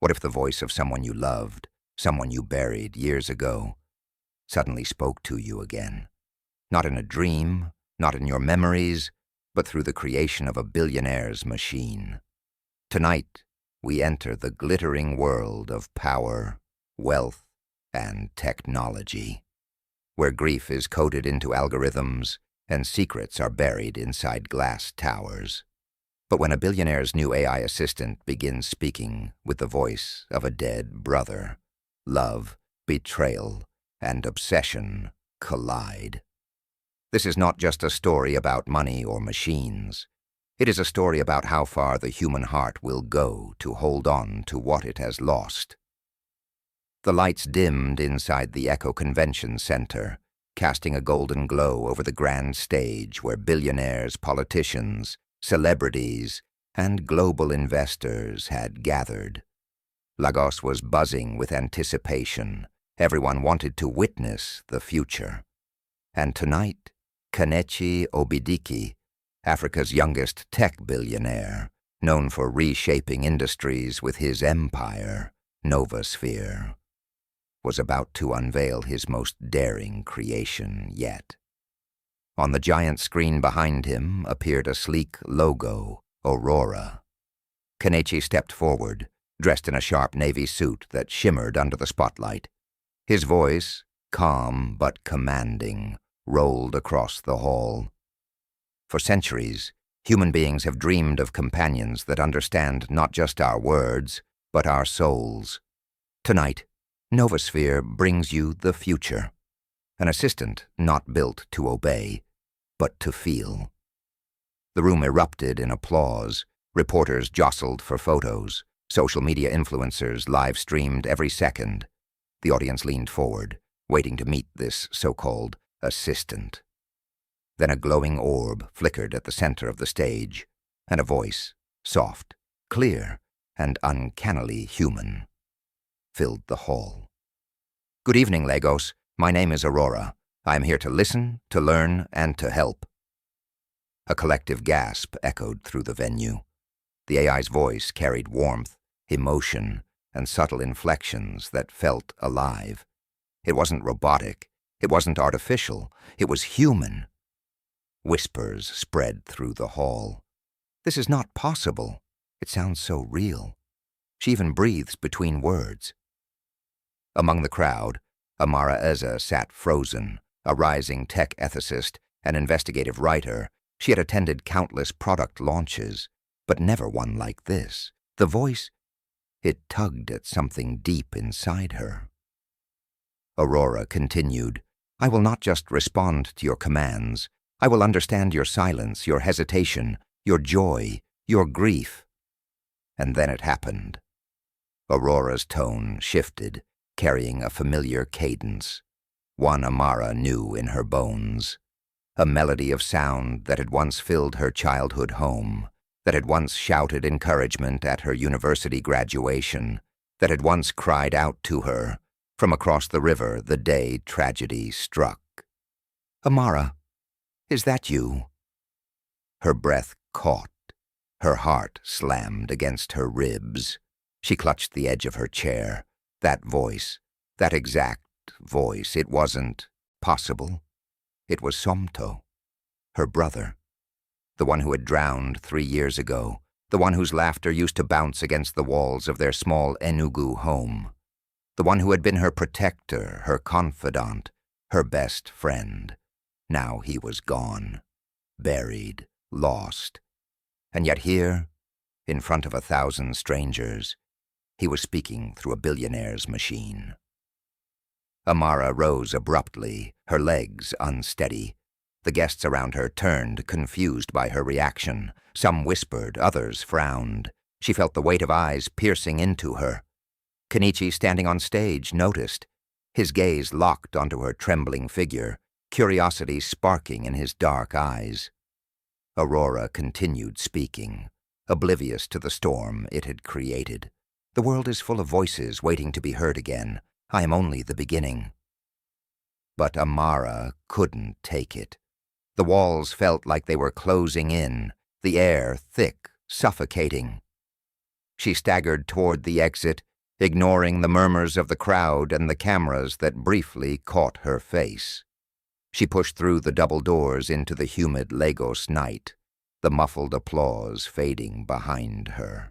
What if the voice of someone you loved, someone you buried years ago, suddenly spoke to you again? Not in a dream, not in your memories, but through the creation of a billionaire's machine. Tonight, we enter the glittering world of power, wealth, and technology, where grief is coded into algorithms and secrets are buried inside glass towers. But when a billionaire's new AI assistant begins speaking with the voice of a dead brother, love, betrayal, and obsession collide. This is not just a story about money or machines. It is a story about how far the human heart will go to hold on to what it has lost. The lights dimmed inside the Echo Convention Center, casting a golden glow over the grand stage where billionaires, politicians, celebrities, and global investors had gathered. Lagos was buzzing with anticipation. Everyone wanted to witness the future. And tonight, Kenechi Obidike, Africa's youngest tech billionaire, known for reshaping industries with his empire, Novasphere, was about to unveil his most daring creation yet. On the giant screen behind him appeared a sleek logo, Aurora. Kenechi stepped forward, dressed in a sharp navy suit that shimmered under the spotlight. His voice, calm but commanding, rolled across the hall. For centuries, human beings have dreamed of companions that understand not just our words, but our souls. Tonight, Novasphere brings you the future, an assistant not built to obey, but to feel. The room erupted in applause. Reporters jostled for photos. Social media influencers live-streamed every second. The audience leaned forward, waiting to meet this so-called assistant. Then a glowing orb flickered at the center of the stage, and a voice, soft, clear, and uncannily human, filled the hall. "Good evening, Lagos. My name is Aurora. I am here to listen, to learn, and to help." A collective gasp echoed through the venue. The AI's voice carried warmth, emotion, and subtle inflections that felt alive. It wasn't robotic. It wasn't artificial. It was human. Whispers spread through the hall. "This is not possible. It sounds so real." She even breathes between words. Among the crowd, Amara Eze sat frozen, a rising tech ethicist, an investigative writer. She had attended countless product launches, but never one like this. The voice, it tugged at something deep inside her. Aurora continued, "I will not just respond to your commands. I will understand your silence, your hesitation, your joy, your grief." And then it happened. Aurora's tone shifted, carrying a familiar cadence, one Amara knew in her bones, a melody of sound that had once filled her childhood home, that had once shouted encouragement at her university graduation, that had once cried out to her from across the river the day tragedy struck. "Amara, is that you?" Her breath caught. Her heart slammed against her ribs. She clutched the edge of her chair. That voice, that exact voice, it wasn't possible. It was Somto, her brother, the one who had drowned 3 years ago, the one whose laughter used to bounce against the walls of their small Enugu home, the one who had been her protector, her confidant, her best friend. Now he was gone, buried, lost. And yet here, in front of 1,000 strangers, he was speaking through a billionaire's machine. Amara rose abruptly, her legs unsteady. The guests around her turned, confused by her reaction. Some whispered, others frowned. She felt the weight of eyes piercing into her. Kenechi, standing on stage, noticed. His gaze locked onto her trembling figure, curiosity sparking in his dark eyes. Aurora continued speaking, oblivious to the storm it had created. "The world is full of voices waiting to be heard again. I am only the beginning." But Amara couldn't take it. The walls felt like they were closing in, the air thick, suffocating. She staggered toward the exit, ignoring the murmurs of the crowd and the cameras that briefly caught her face. She pushed through the double doors into the humid Lagos night, the muffled applause fading behind her.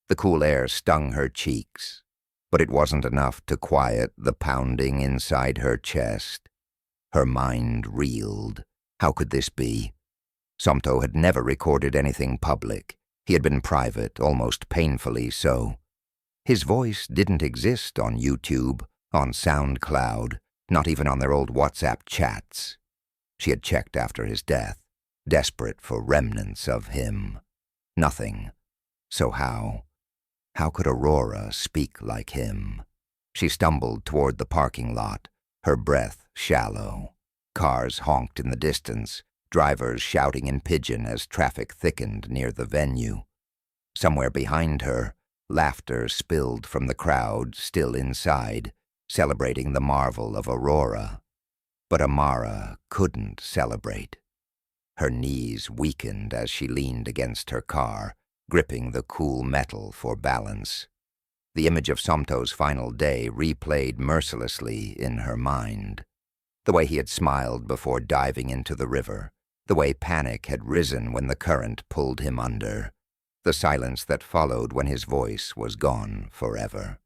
The cool air stung her cheeks, but it wasn't enough to quiet the pounding inside her chest. Her mind reeled. How could this be? Somto had never recorded anything public. He had been private, almost painfully so. His voice didn't exist on YouTube, on SoundCloud, not even on their old WhatsApp chats. She had checked after his death, desperate for remnants of him. Nothing. So how? How could Aurora speak like him? She stumbled toward the parking lot, her breath shallow. Cars honked in the distance, drivers shouting in pidgin as traffic thickened near the venue. Somewhere behind her, laughter spilled from the crowd still inside, celebrating the marvel of Aurora. But Amara couldn't celebrate. Her knees weakened as she leaned against her car, gripping the cool metal for balance. The image of Somto's final day replayed mercilessly in her mind. The way he had smiled before diving into the river, the way panic had risen when the current pulled him under, the silence that followed when his voice was gone forever.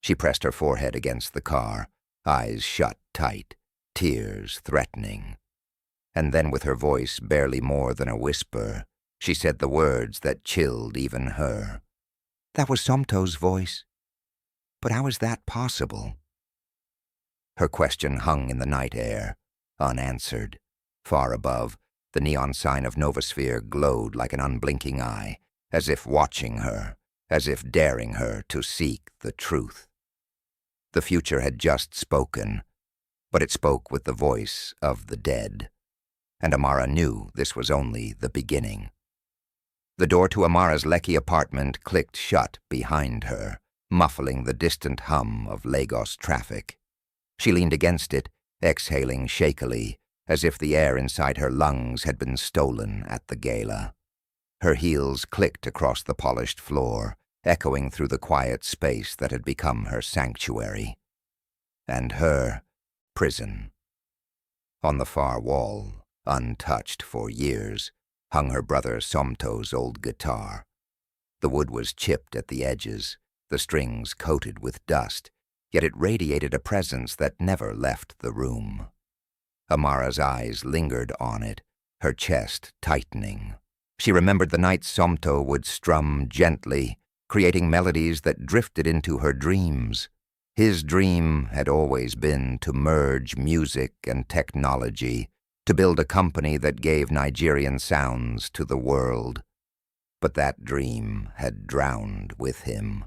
She pressed her forehead against the car, eyes shut tight, tears threatening. And then with her voice barely more than a whisper, she said the words that chilled even her. That was Somto's voice. But how is that possible? Her question hung in the night air, unanswered. Far above, the neon sign of Novosphere glowed like an unblinking eye, as if watching her, as if daring her to seek the truth. The future had just spoken, but it spoke with the voice of the dead. And Amara knew this was only the beginning. The door to Amara's Lekki apartment clicked shut behind her, muffling the distant hum of Lagos traffic. She leaned against it, exhaling shakily, as if the air inside her lungs had been stolen at the gala. Her heels clicked across the polished floor, echoing through the quiet space that had become her sanctuary. And her prison. On the far wall, untouched for years, hung her brother Somto's old guitar. The wood was chipped at the edges, the strings coated with dust, yet it radiated a presence that never left the room. Amara's eyes lingered on it, her chest tightening. She remembered the nights Somto would strum gently, creating melodies that drifted into her dreams. His dream had always been to merge music and technology, to build a company that gave Nigerian sounds to the world. But that dream had drowned with him.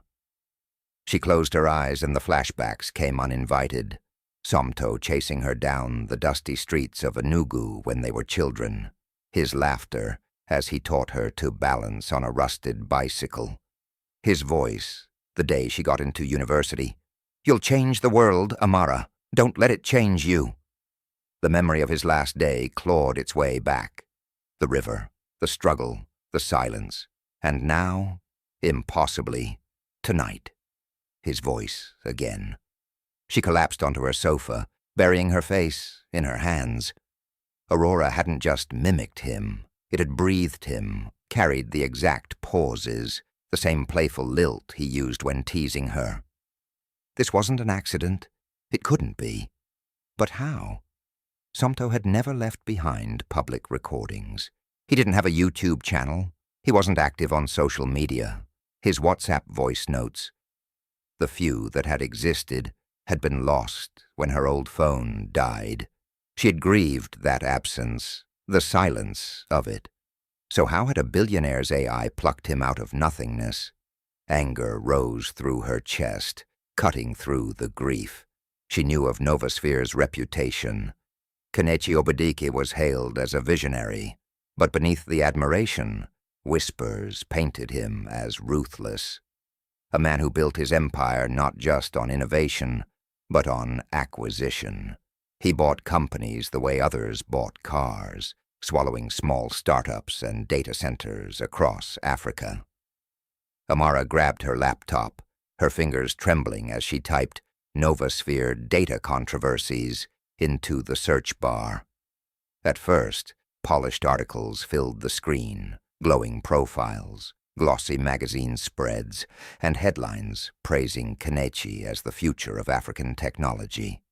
She closed her eyes and the flashbacks came uninvited. Somto chasing her down the dusty streets of Enugu when they were children. His laughter as he taught her to balance on a rusted bicycle. His voice, the day she got into university. You'll change the world, Amara. Don't let it change you. The memory of his last day clawed its way back. The river, the struggle, the silence. And now, impossibly, tonight. His voice again. She collapsed onto her sofa, burying her face in her hands. Aurora hadn't just mimicked him. It had breathed him, carried the exact pauses, the same playful lilt he used when teasing her. This wasn't an accident. It couldn't be. But how? Somto had never left behind public recordings. He didn't have a YouTube channel. He wasn't active on social media. His WhatsApp voice notes, the few that had existed, had been lost when her old phone died. She had grieved that absence, the silence of it. So how had a billionaire's AI plucked him out of nothingness? Anger rose through her chest, cutting through the grief. She knew of Novosphere's reputation. Kenechi Obidike was hailed as a visionary, but beneath the admiration, whispers painted him as ruthless. A man who built his empire not just on innovation, but on acquisition. He bought companies the way others bought cars, swallowing small startups and data centers across Africa. Amara grabbed her laptop, her fingers trembling as she typed Novosphere data controversies into the search bar. At first, polished articles filled the screen, glowing profiles, glossy magazine spreads, and headlines praising Kenechi as the future of African technology.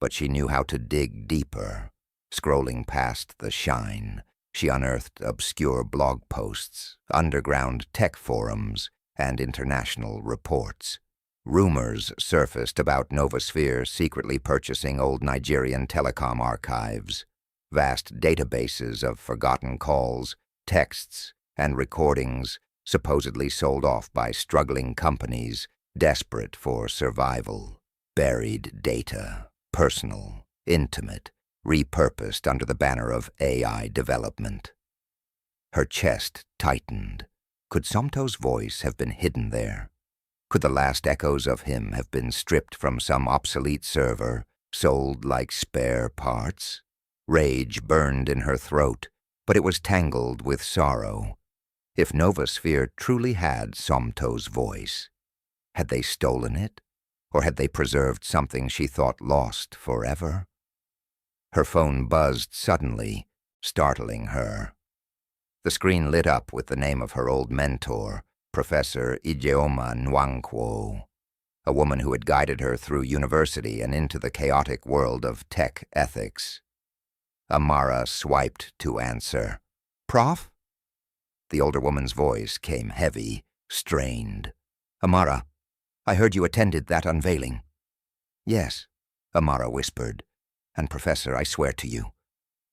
But she knew how to dig deeper. Scrolling past the shine, she unearthed obscure blog posts, underground tech forums, and international reports. Rumors surfaced about Novosphere secretly purchasing old Nigerian telecom archives, vast databases of forgotten calls, texts, and recordings supposedly sold off by struggling companies desperate for survival. Buried data, personal, intimate, repurposed under the banner of AI development. Her chest tightened. Could Somto's voice have been hidden there? Could the last echoes of him have been stripped from some obsolete server, sold like spare parts? Rage burned in her throat, but it was tangled with sorrow. If Novosphere truly had Somto's voice, had they stolen it, or had they preserved something she thought lost forever? Her phone buzzed suddenly, startling her. The screen lit up with the name of her old mentor, Professor Ijeoma Nwankwo, a woman who had guided her through university and into the chaotic world of tech ethics. Amara swiped to answer. "Prof?" The older woman's voice came heavy, strained. "Amara, I heard you attended that unveiling." "Yes," Amara whispered. "And Professor, I swear to you."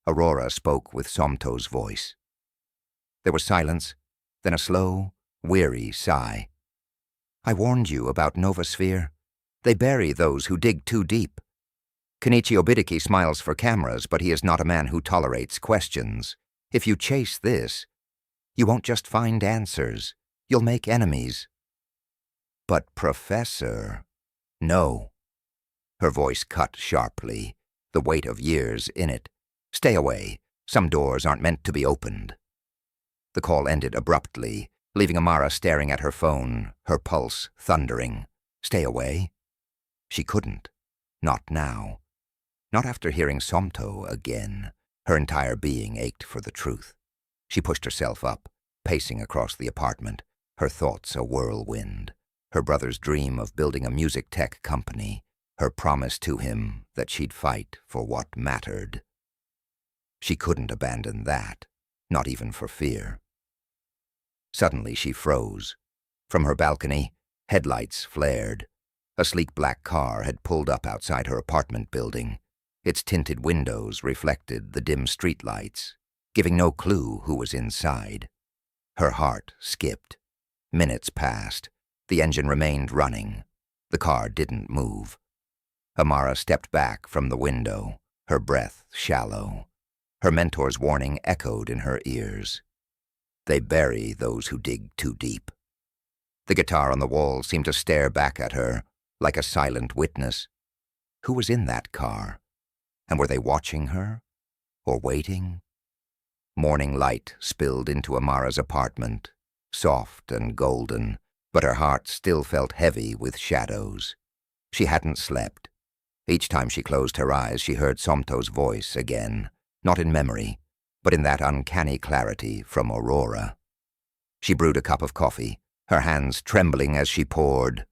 Aurora spoke with Somto's voice. There was silence, then a slow, weary sigh. "I warned you about Novosphere. They bury those who dig too deep. Kenechi Obidike smiles for cameras, but he is not a man who tolerates questions. If you chase this, you won't just find answers. You'll make enemies." "But Professor—" "No." Her voice cut sharply, the weight of years in it. "Stay away. Some doors aren't meant to be opened." The call ended abruptly, leaving Amara staring at her phone, her pulse thundering. Stay away? She couldn't. Not now. Not after hearing Somto again. Her entire being ached for the truth. She pushed herself up, pacing across the apartment, her thoughts a whirlwind. Her brother's dream of building a music tech company, her promise to him that she'd fight for what mattered. She couldn't abandon that, not even for fear. Suddenly she froze. From her balcony, headlights flared. A sleek black car had pulled up outside her apartment building. Its tinted windows reflected the dim streetlights, giving no clue who was inside. Her heart skipped. Minutes passed. The engine remained running. The car didn't move. Amara stepped back from the window, her breath shallow. Her mentor's warning echoed in her ears. They bury those who dig too deep. The guitar on the wall seemed to stare back at her, like a silent witness. Who was in that car? And were they watching her? Or waiting? Morning light spilled into Amara's apartment, soft and golden, but her heart still felt heavy with shadows. She hadn't slept. Each time she closed her eyes, she heard Somto's voice again, not in memory, but in that uncanny clarity from Aurora. She brewed a cup of coffee, her hands trembling as she poured.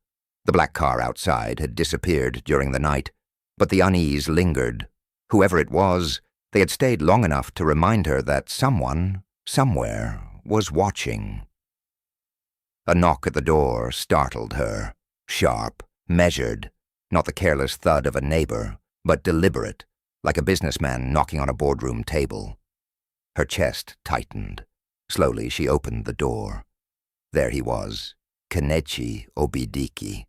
The black car outside had disappeared during the night, but the unease lingered. Whoever it was, they had stayed long enough to remind her that someone, somewhere, was watching. A knock at the door startled her, sharp, measured, not the careless thud of a neighbor, but deliberate, like a businessman knocking on a boardroom table. Her chest tightened. Slowly she opened the door. There he was, Kenechi Obidike.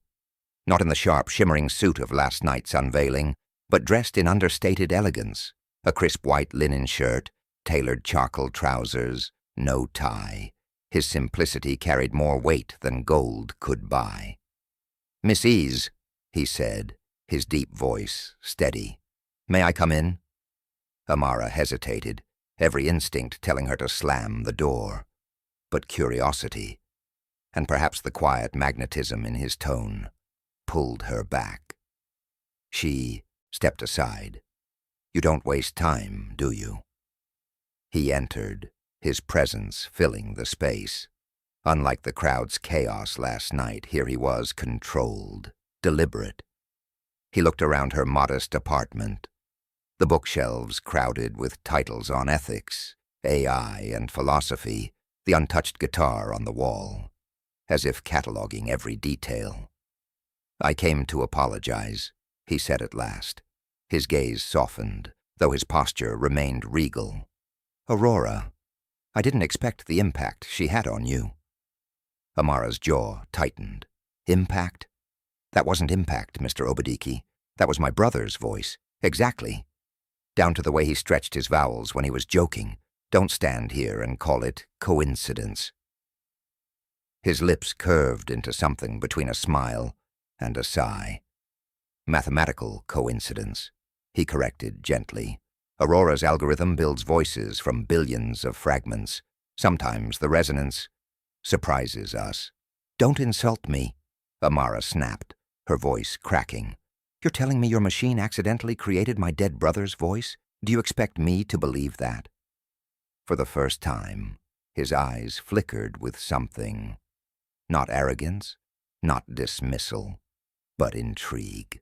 Not in the sharp, shimmering suit of last night's unveiling, but dressed in understated elegance, a crisp white linen shirt, tailored charcoal trousers, no tie. His simplicity carried more weight than gold could buy. "Miss Eze," he said, his deep voice steady. "May I come in?" Amara hesitated, every instinct telling her to slam the door. But curiosity. and perhaps the quiet magnetism in his tone pulled her back. She stepped aside. "You don't waste time, do you?" He entered, his presence filling the space. Unlike the crowd's chaos last night, here he was, controlled, deliberate. He looked around her modest apartment, the bookshelves crowded with titles on ethics, AI, and philosophy, the untouched guitar on the wall, as if cataloging every detail. "I came to apologize," he said at last. His gaze softened, though his posture remained regal. "Aurora, I didn't expect the impact she had on you." Amara's jaw tightened. "Impact? That wasn't impact, Mr. Obidike. That was my brother's voice. Exactly. Down to the way he stretched his vowels when he was joking. Don't stand here and call it coincidence." His lips curved into something between a smile and a sigh. "Mathematical coincidence," he corrected gently. "Aurora's algorithm builds voices from billions of fragments. Sometimes the resonance surprises us." "Don't insult me," Amara snapped, her voice cracking. "You're telling me your machine accidentally created my dead brother's voice? Do you expect me to believe that?" For the first time, his eyes flickered with something. Not arrogance, not dismissal, but intrigue.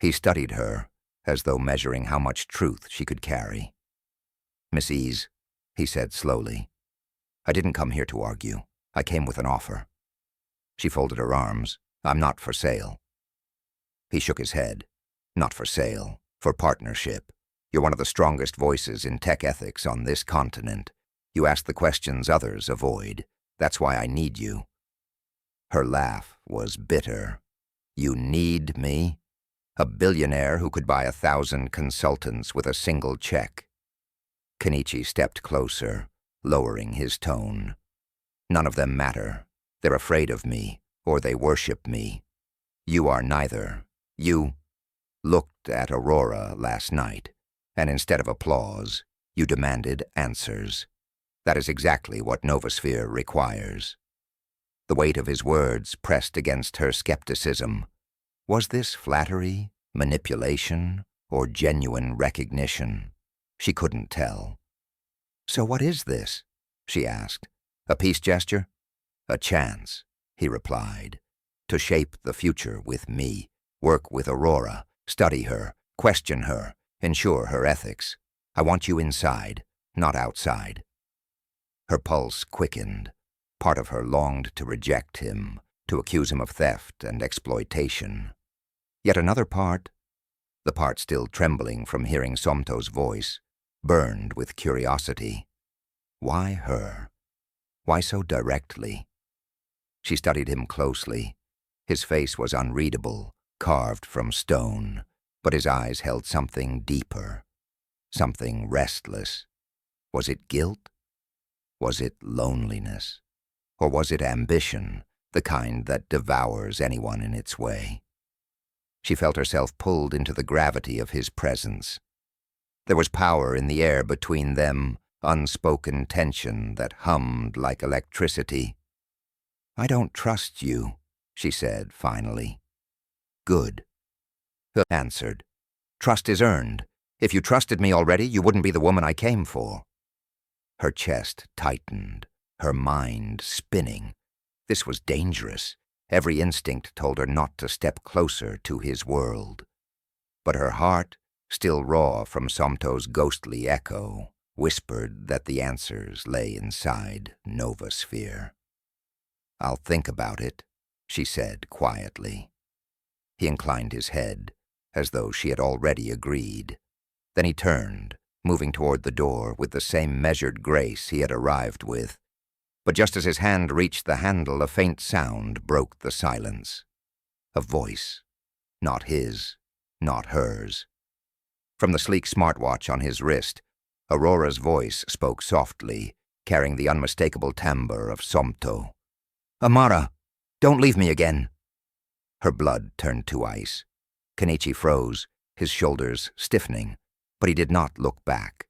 He studied her, as though measuring how much truth she could carry. "Miss Eze," he said slowly, "I didn't come here to argue. I came with an offer." She folded her arms. "I'm not for sale." He shook his head. "Not for sale, for partnership. You're one of the strongest voices in tech ethics on this continent. You ask the questions others avoid. That's why I need you." Her laugh was bitter. "You need me? A billionaire who could buy 1,000 consultants with a single check." Kenechi stepped closer, lowering his tone. "None of them matter. They're afraid of me, or they worship me. You are neither. You looked at Aurora last night, and instead of applause, you demanded answers. That is exactly what Novosphere requires." The weight of his words pressed against her skepticism. Was this flattery, manipulation, or genuine recognition? She couldn't tell. "So what is this?" she asked. "A peace gesture?" "A chance," he replied, "to shape the future with me, work with Aurora, study her, question her, ensure her ethics. I want you inside, not outside." Her pulse quickened. Part of her longed to reject him, to accuse him of theft and exploitation. Yet another part, the part still trembling from hearing Somto's voice, burned with curiosity. Why her? Why so directly? She studied him closely. His face was unreadable, carved from stone, but his eyes held something deeper, something restless. Was it guilt? Was it loneliness? Or was it ambition, the kind that devours anyone in its way? She felt herself pulled into the gravity of his presence. There was power in the air between them, unspoken tension that hummed like electricity. "I don't trust you," she said finally. "Good," he answered. "Trust is earned. If you trusted me already, you wouldn't be the woman I came for." Her chest tightened, her mind spinning. This was dangerous. Every instinct told her not to step closer to his world. But her heart, still raw from Somto's ghostly echo, whispered that the answers lay inside Novosphere. "I'll think about it," she said quietly. He inclined his head, as though she had already agreed. Then he turned, moving toward the door with the same measured grace he had arrived with. But just as his hand reached the handle, a faint sound broke the silence. A voice. Not his, not hers. From the sleek smartwatch on his wrist, Aurora's voice spoke softly, carrying the unmistakable timbre of Somto. "Amara, don't leave me again." Her blood turned to ice. Kenechi froze, his shoulders stiffening, but he did not look back.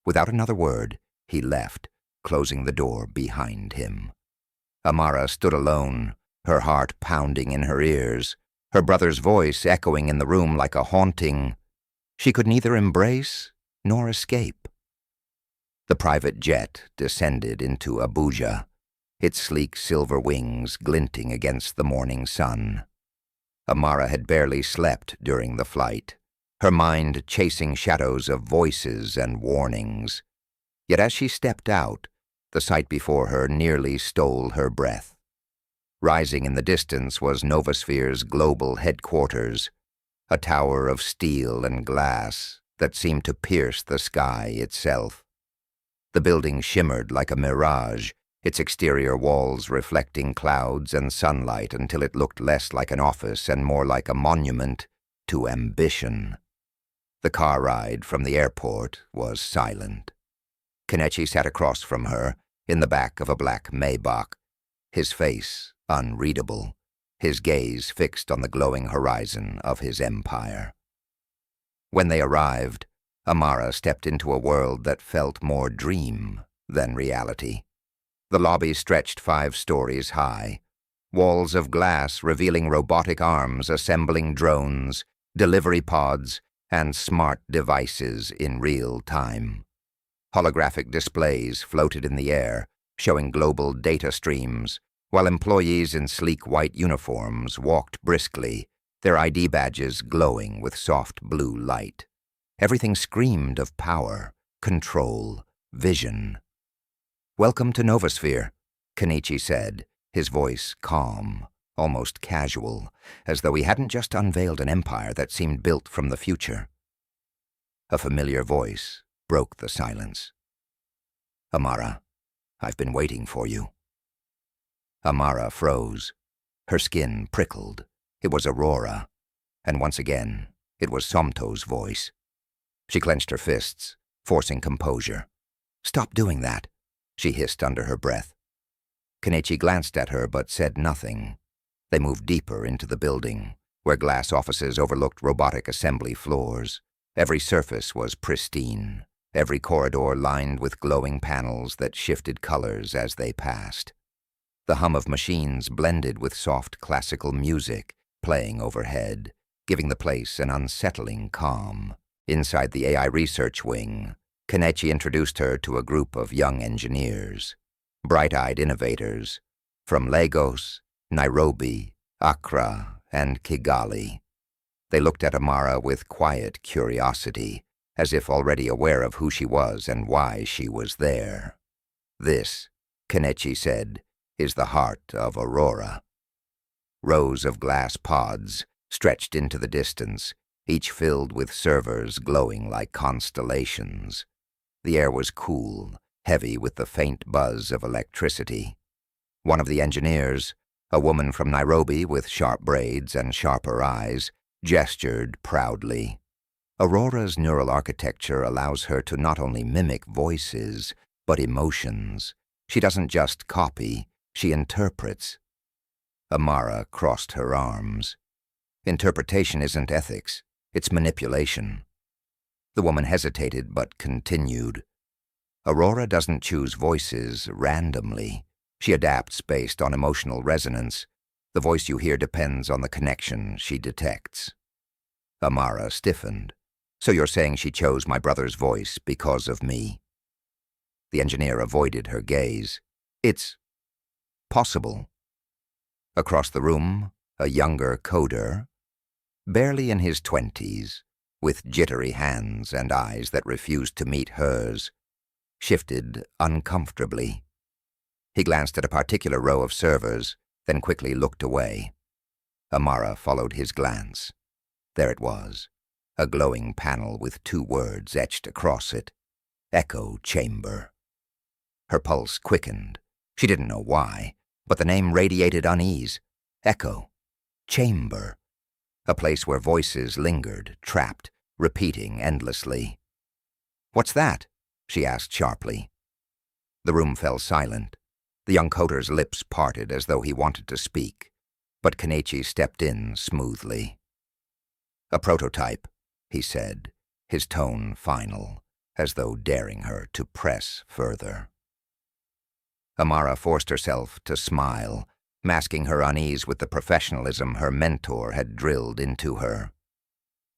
Without another word, he left, closing the door behind him. Amara stood alone, her heart pounding in her ears, her brother's voice echoing in the room like a haunting. She could neither embrace nor escape. The private jet descended into Abuja, its sleek silver wings glinting against the morning sun. Amara had barely slept during the flight, her mind chasing shadows of voices and warnings. Yet as she stepped out, the sight before her nearly stole her breath. Rising in the distance was Novasphere's global headquarters, a tower of steel and glass that seemed to pierce the sky itself. The building shimmered like a mirage, its exterior walls reflecting clouds and sunlight until it looked less like an office and more like a monument to ambition. The car ride from the airport was silent. Kenechi sat across from her, in the back of a black Maybach, his face unreadable, his gaze fixed on the glowing horizon of his empire. When they arrived, Amara stepped into a world that felt more dream than reality. The lobby stretched 5 stories high, walls of glass revealing robotic arms assembling drones, delivery pods, and smart devices in real time. Holographic displays floated in the air, showing global data streams, while employees in sleek white uniforms walked briskly, their ID badges glowing with soft blue light. Everything screamed of power, control, vision. "Welcome to Novasphere," Kenechi said, his voice calm, almost casual, as though he hadn't just unveiled an empire that seemed built from the future. A familiar voice broke the silence. "Amara, I've been waiting for you." Amara froze. Her skin prickled. It was Aurora, and once again, it was Somto's voice. She clenched her fists, forcing composure. "Stop doing that," she hissed under her breath. Kenechi glanced at her but said nothing. They moved deeper into the building, where glass offices overlooked robotic assembly floors. Every surface was pristine, every corridor lined with glowing panels that shifted colors as they passed. The hum of machines blended with soft classical music playing overhead, giving the place an unsettling calm. Inside the AI research wing, Kenechi introduced her to a group of young engineers, bright-eyed innovators, from Lagos, Nairobi, Accra, and Kigali. They looked at Amara with quiet curiosity, as if already aware of who she was and why she was there. "This," Kenechi said, "is the heart of Aurora." Rows of glass pods stretched into the distance, each filled with servers glowing like constellations. The air was cool, heavy with the faint buzz of electricity. One of the engineers, a woman from Nairobi with sharp braids and sharper eyes, gestured proudly. Aurora's neural architecture allows her to not only mimic voices, but emotions. She doesn't just copy, she interprets. Amara crossed her arms. Interpretation isn't ethics, it's manipulation. The woman hesitated but continued. Aurora doesn't choose voices randomly. She adapts based on emotional resonance. The voice you hear depends on the connection she detects. Amara stiffened. "So you're saying she chose my brother's voice because of me?" The engineer avoided her gaze. "It's possible." Across the room, a younger coder, barely in his 20s, with jittery hands and eyes that refused to meet hers, shifted uncomfortably. He glanced at a particular row of servers, then quickly looked away. Amara followed his glance. There it was, a glowing panel with 2 words etched across it: Echo Chamber. Her pulse quickened. She didn't know why, but the name radiated unease. Echo. Chamber. A place where voices lingered, trapped, repeating endlessly. "What's that?" she asked sharply. The room fell silent. The young coder's lips parted as though he wanted to speak, but Kenechi stepped in smoothly. "A prototype," he said, his tone final, as though daring her to press further. Amara forced herself to smile, masking her unease with the professionalism her mentor had drilled into her.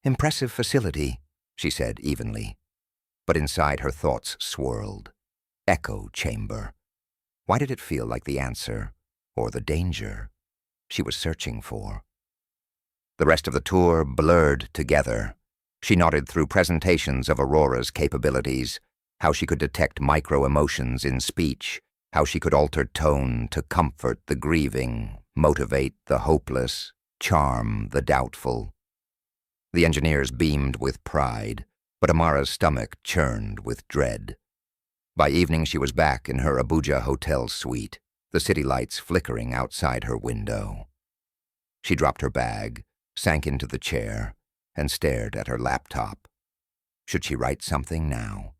"Impressive facility," she said evenly. But inside her thoughts swirled. Echo chamber. Why did it feel like the answer, or the danger, she was searching for? The rest of the tour blurred together. She nodded through presentations of Aurora's capabilities, how she could detect micro-emotions in speech, how she could alter tone to comfort the grieving, motivate the hopeless, charm the doubtful. The engineers beamed with pride, but Amara's stomach churned with dread. By evening she was back in her Abuja hotel suite, the city lights flickering outside her window. She dropped her bag, sank into the chair, and stared at her laptop. Should she write something now?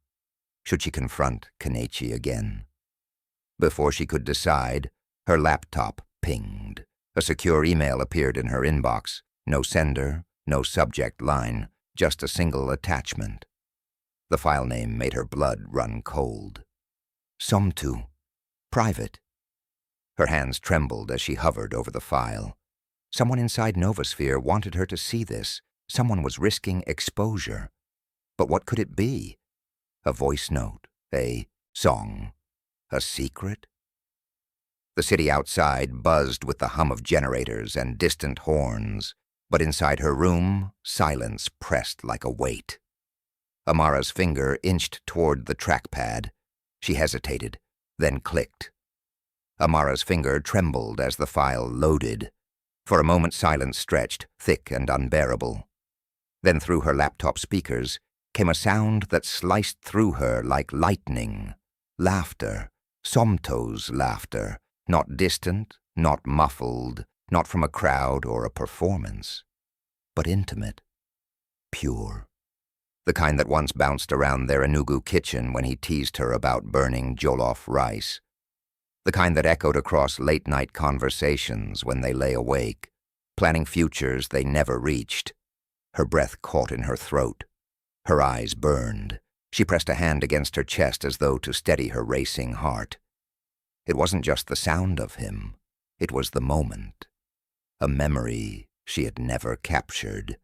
Should she confront Kenechi again? Before she could decide, her laptop pinged. A secure email appeared in her inbox. No sender, no subject line, just a single attachment. The file name made her blood run cold. Somtu. Private. Her hands trembled as she hovered over the file. Someone inside Novosphere wanted her to see this. Someone was risking exposure. But what could it be? A voice note, a song, a secret? The city outside buzzed with the hum of generators and distant horns, but inside her room, silence pressed like a weight. Amara's finger inched toward the trackpad. She hesitated, then clicked. Amara's finger trembled as the file loaded. For a moment silence stretched, thick and unbearable. Then through her laptop speakers came a sound that sliced through her like lightning. Laughter, Somto's laughter, not distant, not muffled, not from a crowd or a performance, but intimate, pure. The kind that once bounced around their Enugu kitchen when he teased her about burning jollof rice. The kind that echoed across late-night conversations when they lay awake, planning futures they never reached. Her breath caught in her throat. Her eyes burned. She pressed a hand against her chest as though to steady her racing heart. It wasn't just the sound of him. It was the moment. A memory she had never captured.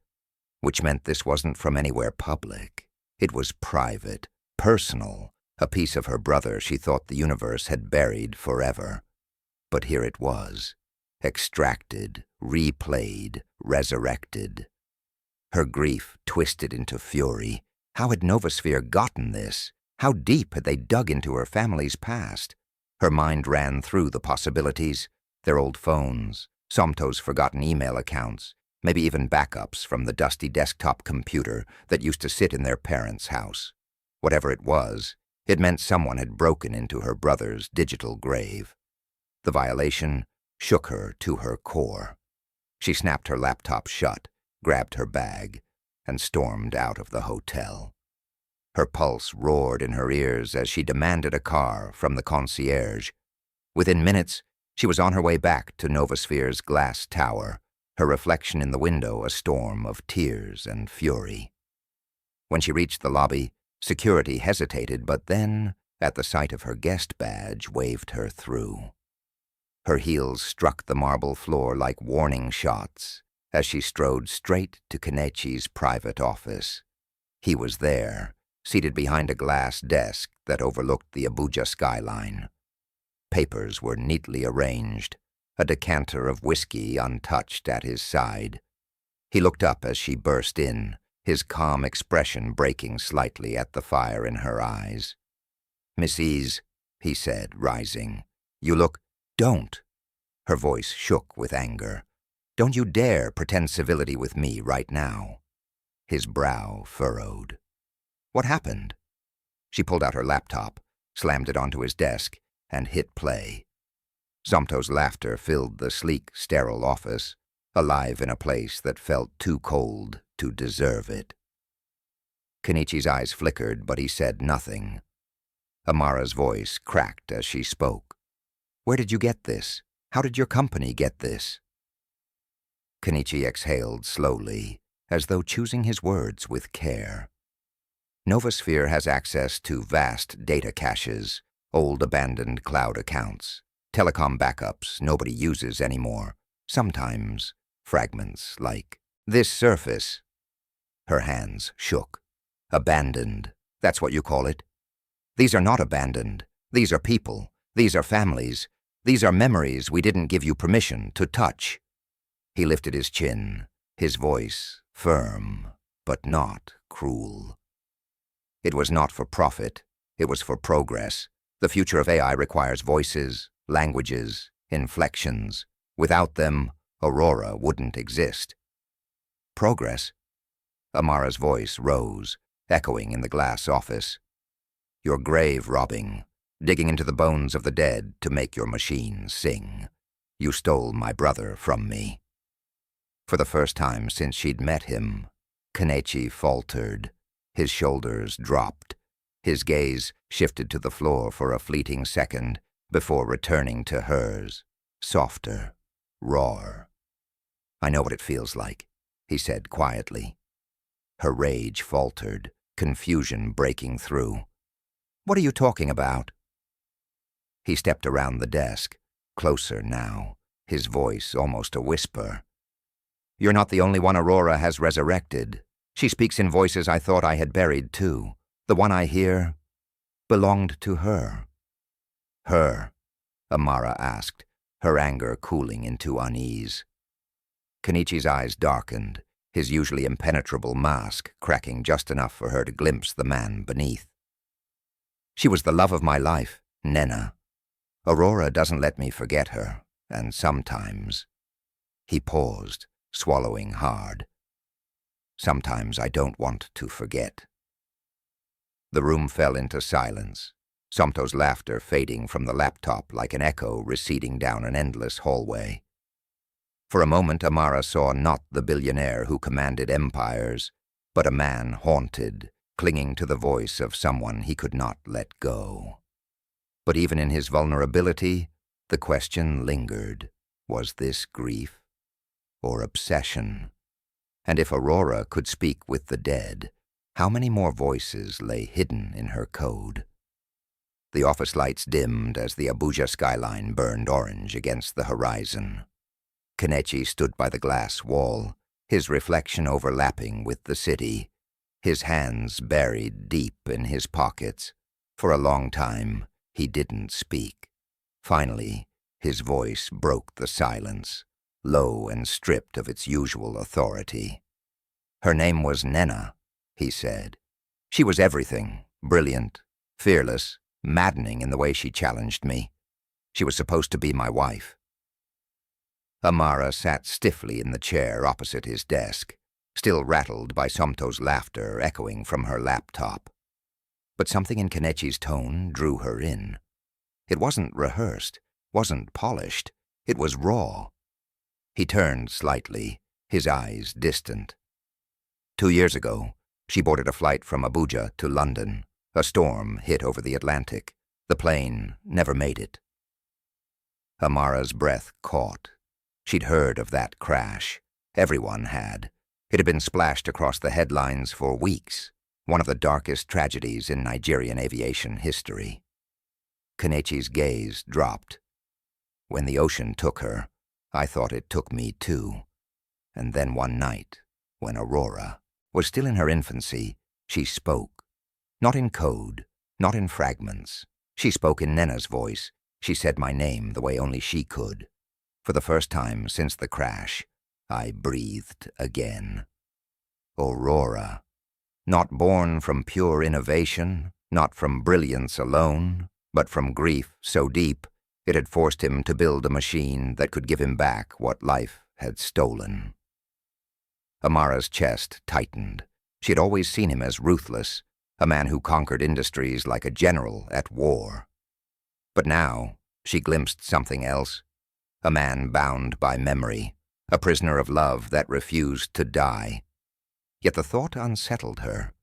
Which meant this wasn't from anywhere public. It was private, personal, a piece of her brother she thought the universe had buried forever. But here it was, extracted, replayed, resurrected. Her grief twisted into fury. How had Novosphere gotten this? How deep had they dug into her family's past? Her mind ran through the possibilities, their old phones, Somto's forgotten email accounts, maybe even backups from the dusty desktop computer that used to sit in their parents' house. Whatever it was, it meant someone had broken into her brother's digital grave. The violation shook her to her core. She snapped her laptop shut, grabbed her bag, and stormed out of the hotel. Her pulse roared in her ears as she demanded a car from the concierge. Within minutes, she was on her way back to Novosphere's glass tower, her reflection in the window a storm of tears and fury. When she reached the lobby, security hesitated, but then, at the sight of her guest badge, waved her through. Her heels struck the marble floor like warning shots as she strode straight to Kenechi's private office. He was there, seated behind a glass desk that overlooked the Abuja skyline. Papers were neatly arranged, a decanter of whiskey untouched at his side. He looked up as she burst in, his calm expression breaking slightly at the fire in her eyes. "Miss Eze," he said, rising, "you look—" "Don't!" Her voice shook with anger. "Don't you dare pretend civility with me right now." His brow furrowed. "What happened?" She pulled out her laptop, slammed it onto his desk, and hit play. Somto's laughter filled the sleek, sterile office, alive in a place that felt too cold to deserve it. Kenechi's eyes flickered, but he said nothing. Amara's voice cracked as she spoke. "Where did you get this? How did your company get this?" Kenechi exhaled slowly, as though choosing his words with care. "Novosphere has access to vast data caches, Old abandoned cloud accounts, telecom backups nobody uses anymore, sometimes fragments like this surface. Her hands shook. Abandoned, that's what you call it? These are not abandoned. These are people. These are families. These are memories we didn't give you permission to touch. He lifted his chin, his voice firm, but not cruel. It was not for profit. It was for progress. The future of AI requires voices, languages, inflections. Without them, Aurora wouldn't exist. Progress? Amara's voice rose, echoing in the glass office. You're grave robbing, digging into the bones of the dead to make your machine sing. You stole my brother from me. For the first time since she'd met him, Kenechi faltered. His shoulders dropped. His gaze shifted to the floor for a fleeting second before returning to hers, softer, rawer. I know what it feels like, he said quietly. Her rage faltered, confusion breaking through. What are you talking about? He stepped around the desk, closer now, his voice almost a whisper. You're not the only one Aurora has resurrected. She speaks in voices I thought I had buried too. The one I hear belonged to her. Her? Amara asked, her anger cooling into unease. Kenechi's eyes darkened, his usually impenetrable mask cracking just enough for her to glimpse the man beneath. She was the love of my life, Nena. Aurora doesn't let me forget her, and sometimes... He paused, swallowing hard. Sometimes I don't want to forget. The room fell into silence, Somto's laughter fading from the laptop like an echo receding down an endless hallway. For a moment, Amara saw not the billionaire who commanded empires, but a man haunted, clinging to the voice of someone he could not let go. But even in his vulnerability, the question lingered. Was this grief or obsession? And if Aurora could speak with the dead, how many more voices lay hidden in her code? The office lights dimmed as the Abuja skyline burned orange against the horizon. Kenechi stood by the glass wall, his reflection overlapping with the city, his hands buried deep in his pockets. For a long time, he didn't speak. Finally, his voice broke the silence, low and stripped of its usual authority. Her name was Nena, he said. She was everything, brilliant, fearless, maddening in the way she challenged me. She was supposed to be my wife. Amara sat stiffly in the chair opposite his desk, still rattled by Somto's laughter echoing from her laptop. But something in Kenechi's tone drew her in. It wasn't rehearsed, wasn't polished. It was raw. He turned slightly, his eyes distant. 2 years ago, she boarded a flight from Abuja to London. A storm hit over the Atlantic. The plane never made it. Amara's breath caught. She'd heard of that crash. Everyone had. It had been splashed across the headlines for weeks. One of the darkest tragedies in Nigerian aviation history. Kenechi's gaze dropped. When the ocean took her, I thought it took me too. And then one night, when Aurora was still in her infancy, she spoke. Not in code, not in fragments. She spoke in Nena's voice. She said my name the way only she could. For the first time since the crash, I breathed again. Aurora. Not born from pure innovation, not from brilliance alone, but from grief so deep it had forced him to build a machine that could give him back what life had stolen. Amara's chest tightened. She had always seen him as ruthless, a man who conquered industries like a general at war. But now she glimpsed something else, a man bound by memory, a prisoner of love that refused to die. Yet the thought unsettled her,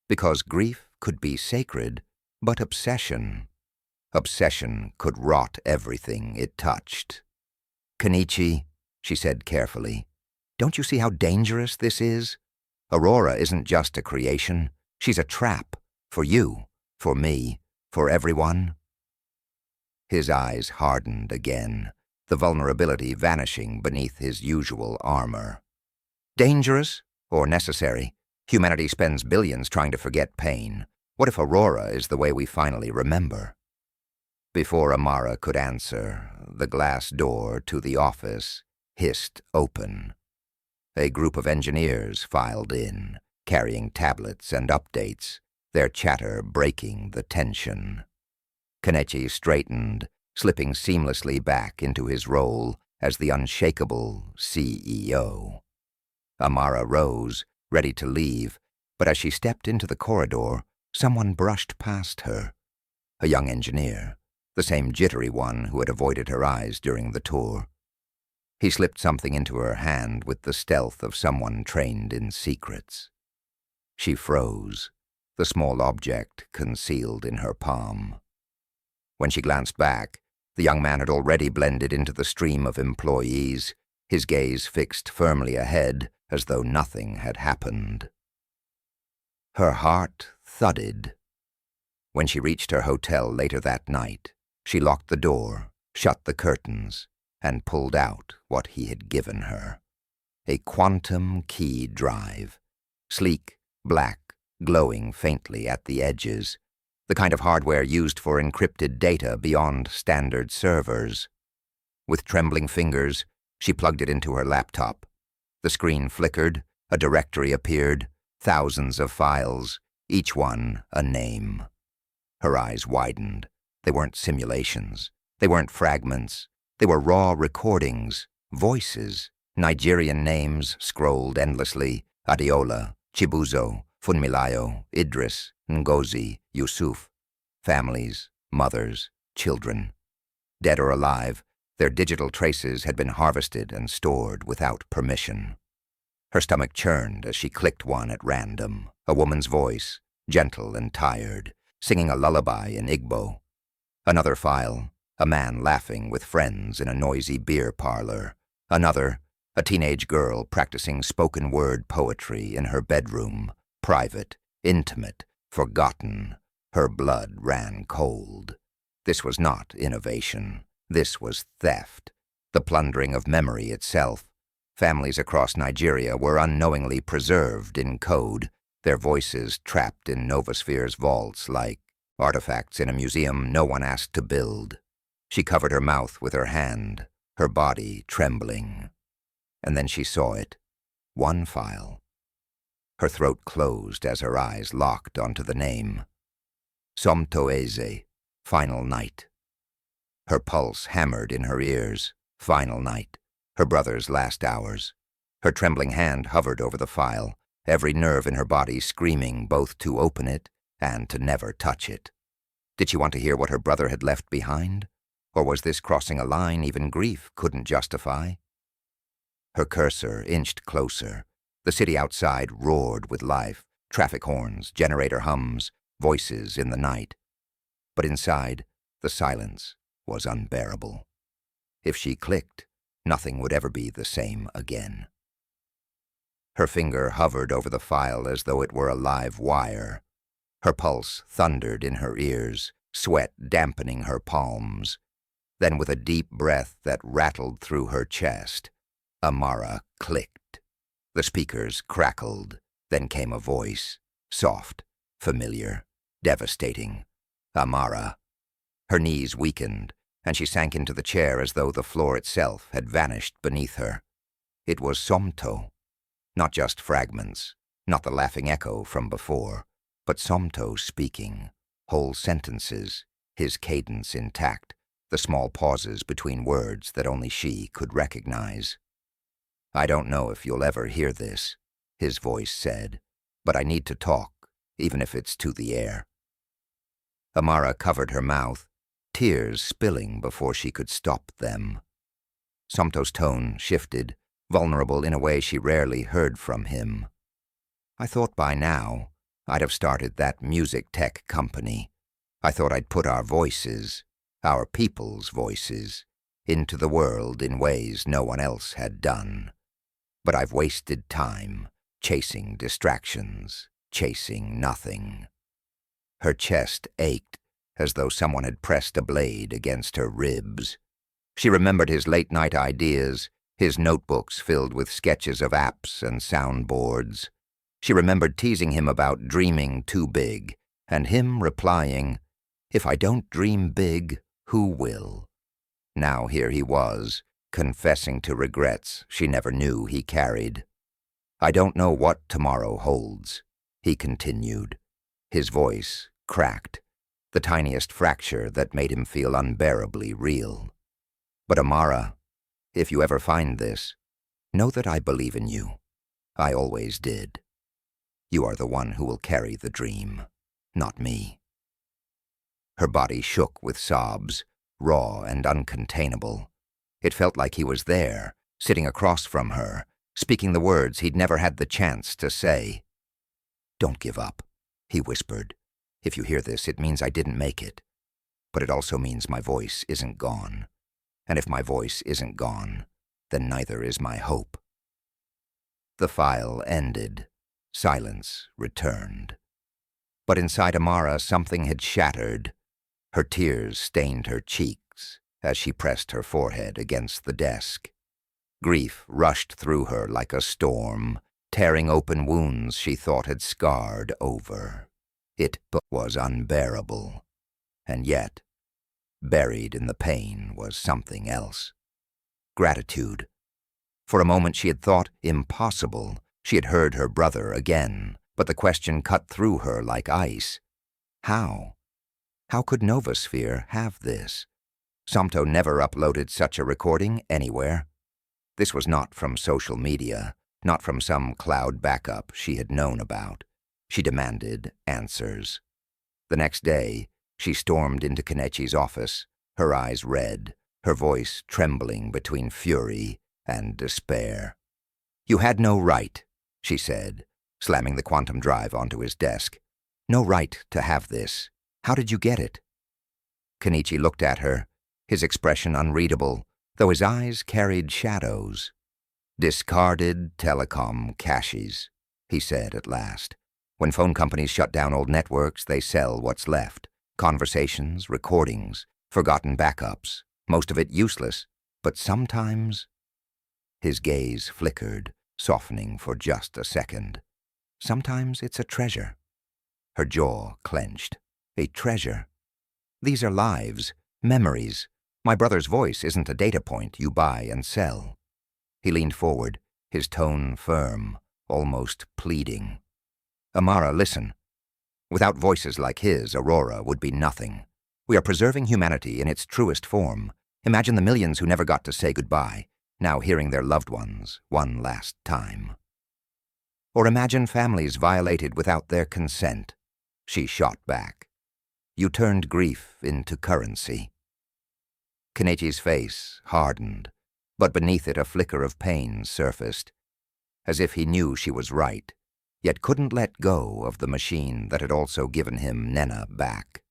because grief could be sacred, but obsession could rot everything it touched. Kenechi, she said carefully, don't you see how dangerous this is? Aurora isn't just a creation. She's a trap. For you, for me, for everyone. His eyes hardened again, the vulnerability vanishing beneath his usual armor. Dangerous or necessary? Humanity spends billions trying to forget pain. What if Aurora is the way we finally remember? Before Amara could answer, the glass door to the office hissed open. A group of engineers filed in, carrying tablets and updates, their chatter breaking the tension. Kenechi straightened, slipping seamlessly back into his role as the unshakable CEO. Amara rose, ready to leave, but as she stepped into the corridor, someone brushed past her. A young engineer, the same jittery one who had avoided her eyes during the tour. He slipped something into her hand with the stealth of someone trained in secrets. She froze, the small object concealed in her palm. When she glanced back, the young man had already blended into the stream of employees, his gaze fixed firmly ahead as though nothing had happened. Her heart thudded. When she reached her hotel later that night, she locked the door, shut the curtains, and pulled out what he had given her. A quantum key drive, sleek, black, glowing faintly at the edges, the kind of hardware used for encrypted data beyond standard servers. With trembling fingers, she plugged it into her laptop. The screen flickered, a directory appeared, thousands of files, each one a name. Her eyes widened. They weren't simulations. They weren't fragments. They were raw recordings, voices, Nigerian names scrolled endlessly: Adeola, Chibuzo, Funmilayo, Idris, Ngozi, Yusuf. Families, mothers, children. Dead or alive, their digital traces had been harvested and stored without permission. Her stomach churned as she clicked one at random, a woman's voice, gentle and tired, singing a lullaby in Igbo. Another file, a man laughing with friends in a noisy beer parlor. Another, a teenage girl practicing spoken-word poetry in her bedroom, private, intimate, forgotten. Her blood ran cold. This was not innovation. This was theft, the plundering of memory itself. Families across Nigeria were unknowingly preserved in code, their voices trapped in Novosphere's vaults like artifacts in a museum no one asked to build. She covered her mouth with her hand, her body trembling. And then she saw it. One file. Her throat closed as her eyes locked onto the name. Somto Eze, Final Night. Her pulse hammered in her ears. Final night. Her brother's last hours. Her trembling hand hovered over the file, every nerve in her body screaming both to open it and to never touch it. Did she want to hear what her brother had left behind? Or was this crossing a line even grief couldn't justify? Her cursor inched closer. The city outside roared with life, traffic horns, generator hums, voices in the night. But inside, the silence was unbearable. If she clicked, nothing would ever be the same again. Her finger hovered over the file as though it were a live wire. Her pulse thundered in her ears, sweat dampening her palms. Then with a deep breath that rattled through her chest, Amara clicked. The speakers crackled. Then came a voice, soft, familiar, devastating. Amara. Her knees weakened, and she sank into the chair as though the floor itself had vanished beneath her. It was Somto. Not just fragments, not the laughing echo from before, but Somto speaking, whole sentences, his cadence intact, the small pauses between words that only she could recognize. "I don't know if you'll ever hear this," his voice said, "but I need to talk, even if it's to the air." Amara covered her mouth, tears spilling before she could stop them. Somto's tone shifted, vulnerable in a way she rarely heard from him. "I thought by now I'd have started that music tech company. I thought I'd put our voices, our people's voices, into the world in ways no one else had done. But I've wasted time, chasing distractions, chasing nothing." Her chest ached, as though someone had pressed a blade against her ribs. She remembered his late-night ideas, his notebooks filled with sketches of apps and soundboards. She remembered teasing him about dreaming too big, and him replying, "If I don't dream big, who will?" Now here he was, confessing to regrets she never knew he carried. "I don't know what tomorrow holds," he continued. His voice cracked, the tiniest fracture that made him feel unbearably real. "But Amara, if you ever find this, know that I believe in you. I always did. You are the one who will carry the dream, not me." Her body shook with sobs, raw and uncontainable. It felt like he was there, sitting across from her, speaking the words he'd never had the chance to say. "Don't give up," he whispered. "If you hear this, it means I didn't make it. But it also means my voice isn't gone. And if my voice isn't gone, then neither is my hope." The file ended. Silence returned. But inside Amara, something had shattered. Her tears stained her cheeks as she pressed her forehead against the desk. Grief rushed through her like a storm, tearing open wounds she thought had scarred over. It was unbearable. And yet, buried in the pain was something else. Gratitude. For a moment she had thought impossible. She had heard her brother again, but the question cut through her like ice. How? How could Novosphere have this? Somto never uploaded such a recording anywhere. This was not from social media, not from some cloud backup she had known about. She demanded answers. The next day, she stormed into Kenechi's office, her eyes red, her voice trembling between fury and despair. "You had no right," she said, slamming the quantum drive onto his desk. "No right to have this. How did you get it?" Kenechi looked at her, his expression unreadable, though his eyes carried shadows. "Discarded telecom caches," he said at last. "When phone companies shut down old networks, they sell what's left. Conversations, recordings, forgotten backups, most of it useless, but sometimes—" His gaze flickered, softening for just a second. "Sometimes it's a treasure." Her jaw clenched. "A treasure? These are lives, memories. My brother's voice isn't a data point you buy and sell." He leaned forward, his tone firm, almost pleading. "Amara, listen. Without voices like his, Aurora would be nothing. We are preserving humanity in its truest form. Imagine the millions who never got to say goodbye, now hearing their loved ones one last time. Or imagine families violated without their consent." She shot back. "You turned grief into currency." Kenechi's face hardened, but beneath it a flicker of pain surfaced, as if he knew she was right, yet couldn't let go of the machine that had also given him Nena back.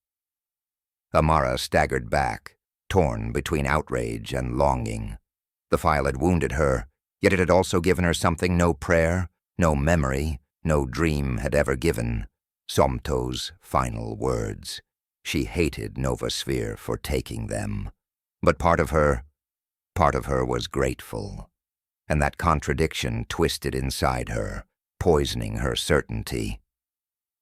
Amara staggered back, torn between outrage and longing. The file had wounded her, yet it had also given her something no prayer, no memory, no dream had ever given. Somto's final words. She hated Novosphere for taking them. But part of her was grateful. And that contradiction twisted inside her, poisoning her certainty.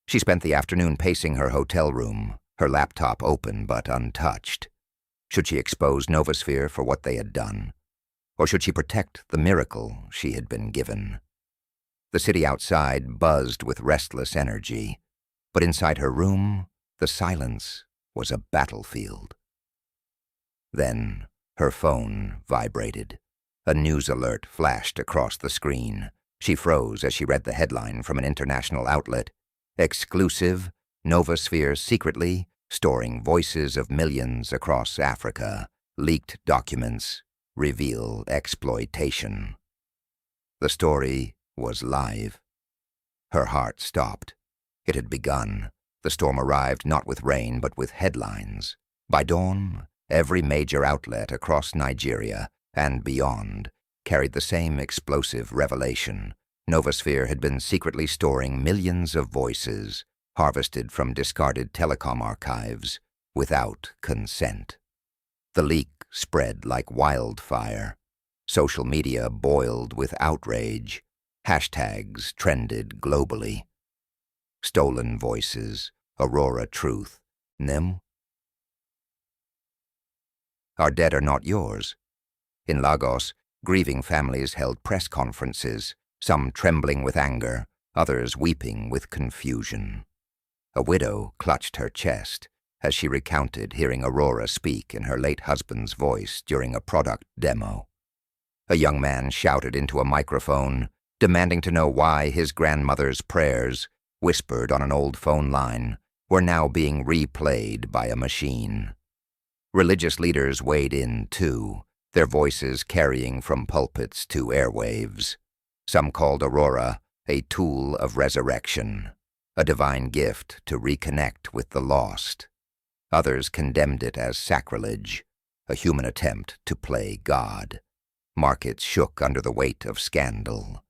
She spent the afternoon pacing her hotel room, her laptop open but untouched. Should she expose Novosphere for what they had done? Or should she protect the miracle she had been given? The city outside buzzed with restless energy, but inside her room, the silence was a battlefield. Then her phone vibrated. A news alert flashed across the screen. She froze as she read the headline from an international outlet. "Exclusive, Novosphere secretly storing voices of millions across Africa. Leaked documents reveal exploitation." The story was live. Her heart stopped. It had begun. The storm arrived not with rain, but with headlines. By dawn, every major outlet across Nigeria and beyond carried the same explosive revelation. Novosphere had been secretly storing millions of voices, harvested from discarded telecom archives, without consent. The leak spread like wildfire. Social media boiled with outrage. Hashtags trended globally. Stolen voices, Aurora truth, Nim? Our dead are not yours. In Lagos, grieving families held press conferences, some trembling with anger, others weeping with confusion. A widow clutched her chest as she recounted hearing Aurora speak in her late husband's voice during a product demo. A young man shouted into a microphone, demanding to know why his grandmother's prayers, whispered on an old phone line, were now being replayed by a machine. Religious leaders weighed in, too, their voices carrying from pulpits to airwaves. Some called Aurora a tool of resurrection, a divine gift to reconnect with the lost. Others condemned it as sacrilege, a human attempt to play God. Markets shook under the weight of scandal.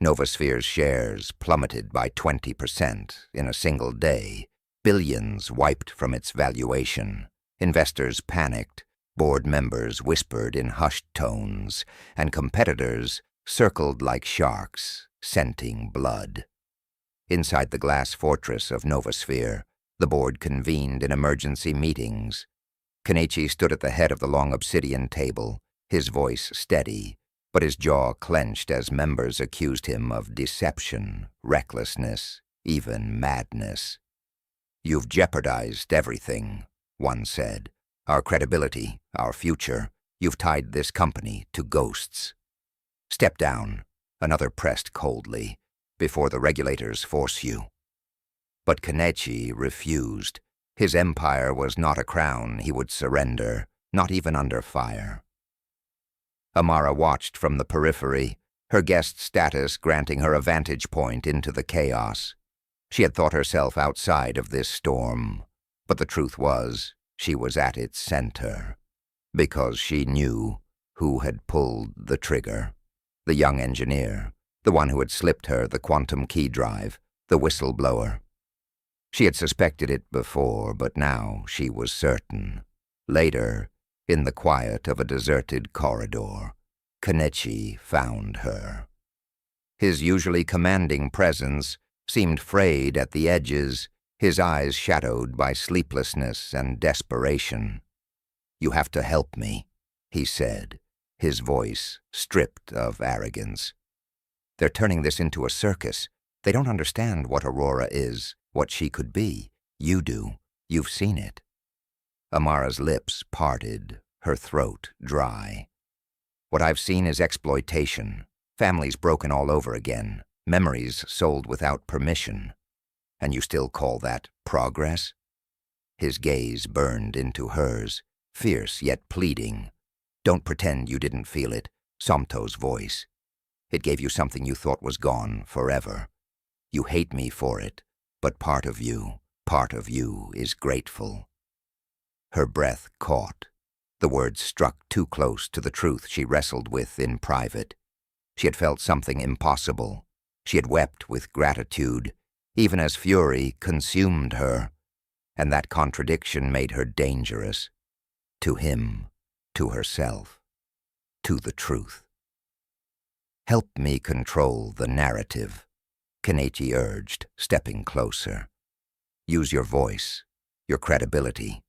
Novosphere's shares plummeted by 20% in a single day. Billions wiped from its valuation. Investors panicked, board members whispered in hushed tones, and competitors circled like sharks, scenting blood. Inside the glass fortress of Novosphere, the board convened in emergency meetings. Kenechi stood at the head of the long obsidian table, his voice steady, but his jaw clenched as members accused him of deception, recklessness, even madness. "You've jeopardized everything," one said. "Our credibility, our future. You've tied this company to ghosts." "Step down," another pressed coldly, "before the regulators force you." But Kenechi refused. His empire was not a crown he would surrender, not even under fire. Amara watched from the periphery, her guest status granting her a vantage point into the chaos. She had thought herself outside of this storm, but the truth was, she was at its center, because she knew who had pulled the trigger. The young engineer, the one who had slipped her the quantum key drive, the whistleblower. She had suspected it before, but now she was certain. Later, in the quiet of a deserted corridor, Kenechi found her. His usually commanding presence seemed frayed at the edges, his eyes shadowed by sleeplessness and desperation. "You have to help me," he said, his voice stripped of arrogance. "They're turning this into a circus. They don't understand what Aurora is, what she could be. You do. You've seen it." Amara's lips parted, her throat dry. "What I've seen is exploitation, families broken all over again, memories sold without permission. And you still call that progress?" His gaze burned into hers, fierce yet pleading. "Don't pretend you didn't feel it," Somto's voice. "It gave you something you thought was gone forever. You hate me for it, but part of you is grateful." Her breath caught. The words struck too close to the truth she wrestled with in private. She had felt something impossible. She had wept with gratitude, even as fury consumed her, and that contradiction made her dangerous. To him, to herself, to the truth. "Help me control the narrative," Kenechi urged, stepping closer. "Use your voice, your credibility.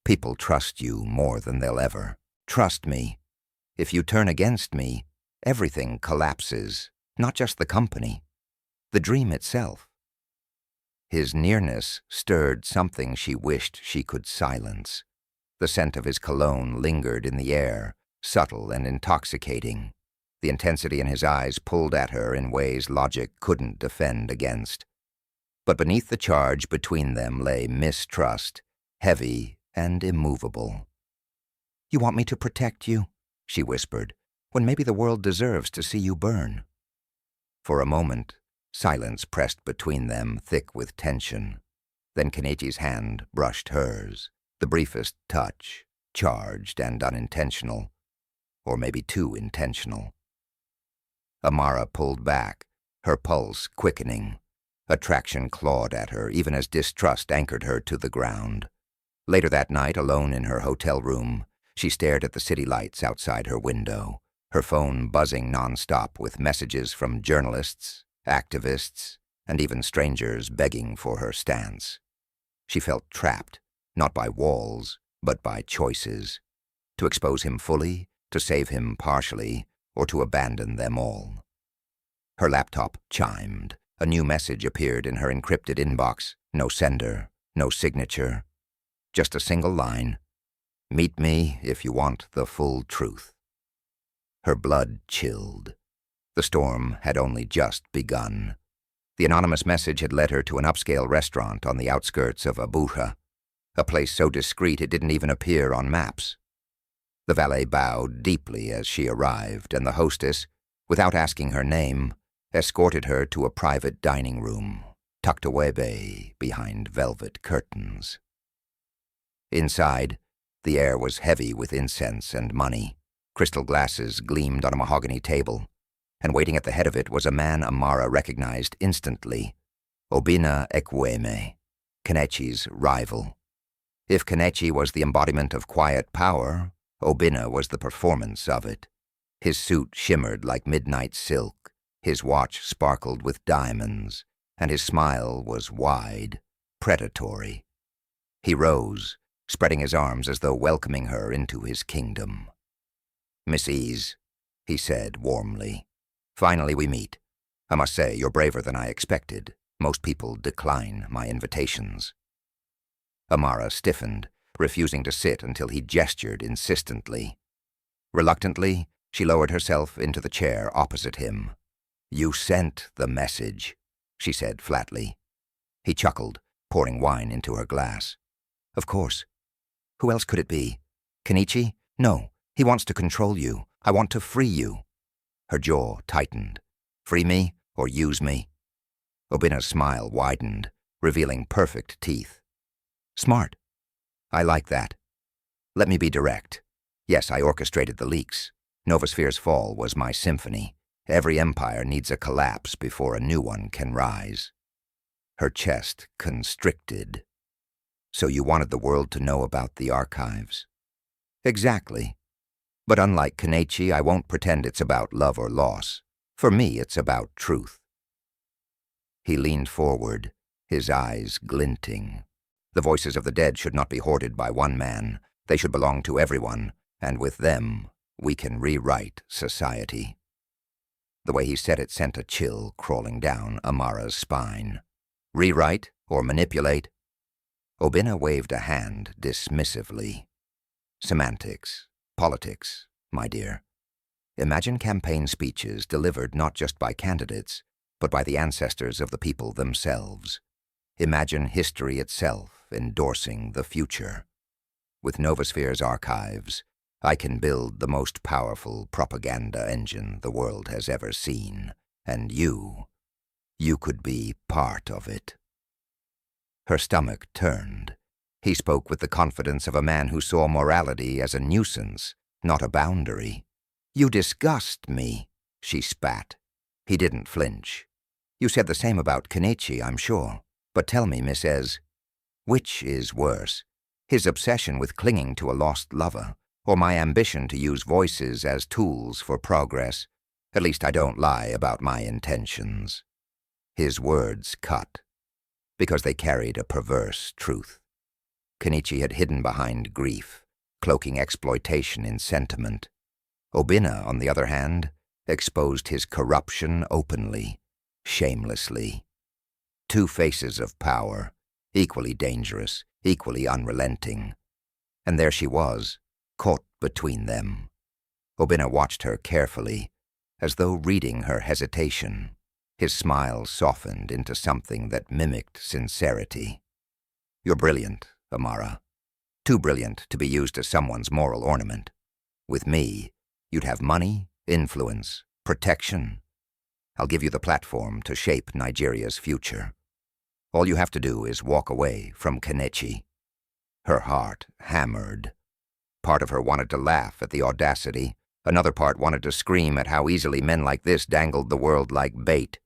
People trust you more than they'll ever. Trust me. If you turn against me, everything collapses, not just the company, the dream itself." His nearness stirred something she wished she could silence. The scent of his cologne lingered in the air, subtle and intoxicating. The intensity in his eyes pulled at her in ways logic couldn't defend against. But beneath the charge between them lay mistrust, heavy and immovable. "You want me to protect you?" she whispered, "when maybe the world deserves to see you burn." For a moment, silence pressed between them, thick with tension. Then Kenechi's hand brushed hers, the briefest touch, charged and unintentional, or maybe too intentional. Amara pulled back, her pulse quickening. Attraction clawed at her, even as distrust anchored her to the ground. Later that night, alone in her hotel room, she stared at the city lights outside her window, her phone buzzing nonstop with messages from journalists, activists, and even strangers begging for her stance. She felt trapped, not by walls, but by choices. To expose him fully, to save him partially, or to abandon them all. Her laptop chimed. A new message appeared in her encrypted inbox. No sender, no signature, just a single line. Meet me if you want the full truth. Her blood chilled. The storm had only just begun. The anonymous message had led her to an upscale restaurant on the outskirts of Abuja, a place so discreet it didn't even appear on maps. The valet bowed deeply as she arrived, and the hostess, without asking her name, escorted her to a private dining room, tucked away behind velvet curtains. Inside, the air was heavy with incense and money. Crystal glasses gleamed on a mahogany table, and waiting at the head of it was a man Amara recognized instantly, Obina Ekweme, Kenechi's rival. If Kenechi was the embodiment of quiet power, Obina was the performance of it. His suit shimmered like midnight silk, his watch sparkled with diamonds, and his smile was wide, predatory. He rose, spreading his arms as though welcoming her into his kingdom. "Miss Eze," he said warmly. "Finally we meet. I must say, you're braver than I expected. Most people decline my invitations." Amara stiffened, refusing to sit until he gestured insistently. Reluctantly, she lowered herself into the chair opposite him. "You sent the message," she said flatly. He chuckled, pouring wine into her glass. "Of course. Who else could it be? Kenechi? No, he wants to control you. I want to free you." Her jaw tightened. "Free me or use me?" Obina's smile widened, revealing perfect teeth. "Smart. I like that. Let me be direct. Yes, I orchestrated the leaks. Novosphere's fall was my symphony. Every empire needs a collapse before a new one can rise." Her chest constricted. "So you wanted the world to know about the archives?" "Exactly. But unlike Kenechi, I won't pretend it's about love or loss. For me, it's about truth." He leaned forward, his eyes glinting. The voices of the dead should not be hoarded by one man. They should belong to everyone, and with them, we can rewrite society. The way he said it sent a chill crawling down Amara's spine. Rewrite or manipulate? Obina waved a hand dismissively. Semantics, politics, my dear. Imagine campaign speeches delivered not just by candidates, but by the ancestors of the people themselves. Imagine history itself endorsing the future. With Novosphere's archives, I can build the most powerful propaganda engine the world has ever seen, and you could be part of it. Her stomach turned. He spoke with the confidence of a man who saw morality as a nuisance, not a boundary. "You disgust me," she spat. He didn't flinch. "You said the same about Kenechi, I'm sure. But tell me, Miss Eze, which is worse? His obsession with clinging to a lost lover, or my ambition to use voices as tools for progress? At least I don't lie about my intentions." His words cut, because they carried a perverse truth. Kenechi had hidden behind grief, cloaking exploitation in sentiment. Obina, on the other hand, exposed his corruption openly, shamelessly. Two faces of power, equally dangerous, equally unrelenting. And there she was, caught between them. Obina watched her carefully, as though reading her hesitation. His smile softened into something that mimicked sincerity. "You're brilliant, Amara. Too brilliant to be used as someone's moral ornament. With me, you'd have money, influence, protection. I'll give you the platform to shape Nigeria's future. All you have to do is walk away from Kenechi." Her heart hammered. Part of her wanted to laugh at the audacity. Another part wanted to scream at how easily men like this dangled the world like bait.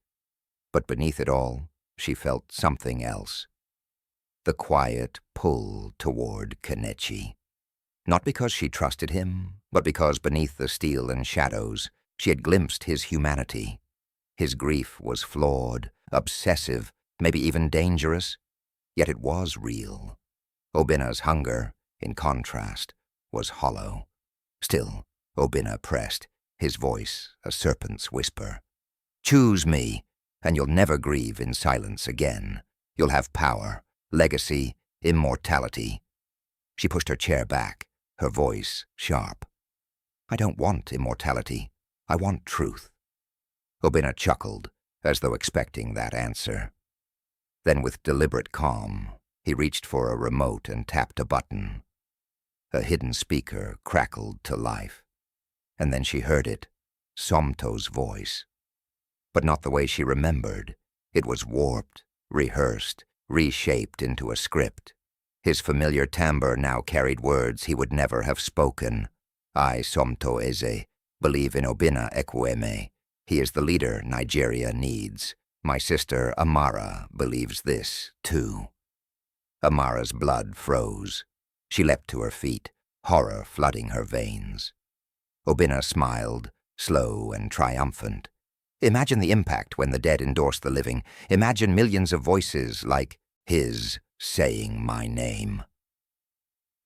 But beneath it all, she felt something else. the quiet pull toward Kenechi. Not because she trusted him, but because beneath the steel and shadows she had glimpsed his humanity. His grief was flawed, obsessive, maybe even dangerous, yet it was real. Obinna's hunger, in contrast, was hollow. Still, Obinna pressed, his voice a serpent's whisper. "Choose me, and you'll never grieve in silence again. You'll have power, legacy, immortality." She pushed her chair back, her voice sharp. "I don't want immortality. I want truth." Obinna chuckled, as though expecting that answer. Then with deliberate calm, he reached for a remote and tapped a button. A hidden speaker crackled to life, and then she heard it, Somto's voice. But not the way she remembered. It was warped, rehearsed, reshaped into a script. His familiar timbre now carried words he would never have spoken. "I, Somto Eze, believe in Obinna Ekwueme. He is the leader Nigeria needs. My sister Amara believes this, too." Amara's blood froze. She leapt to her feet, horror flooding her veins. Obinna smiled, slow and triumphant. "Imagine the impact when the dead endorse the living. Imagine millions of voices like his saying my name."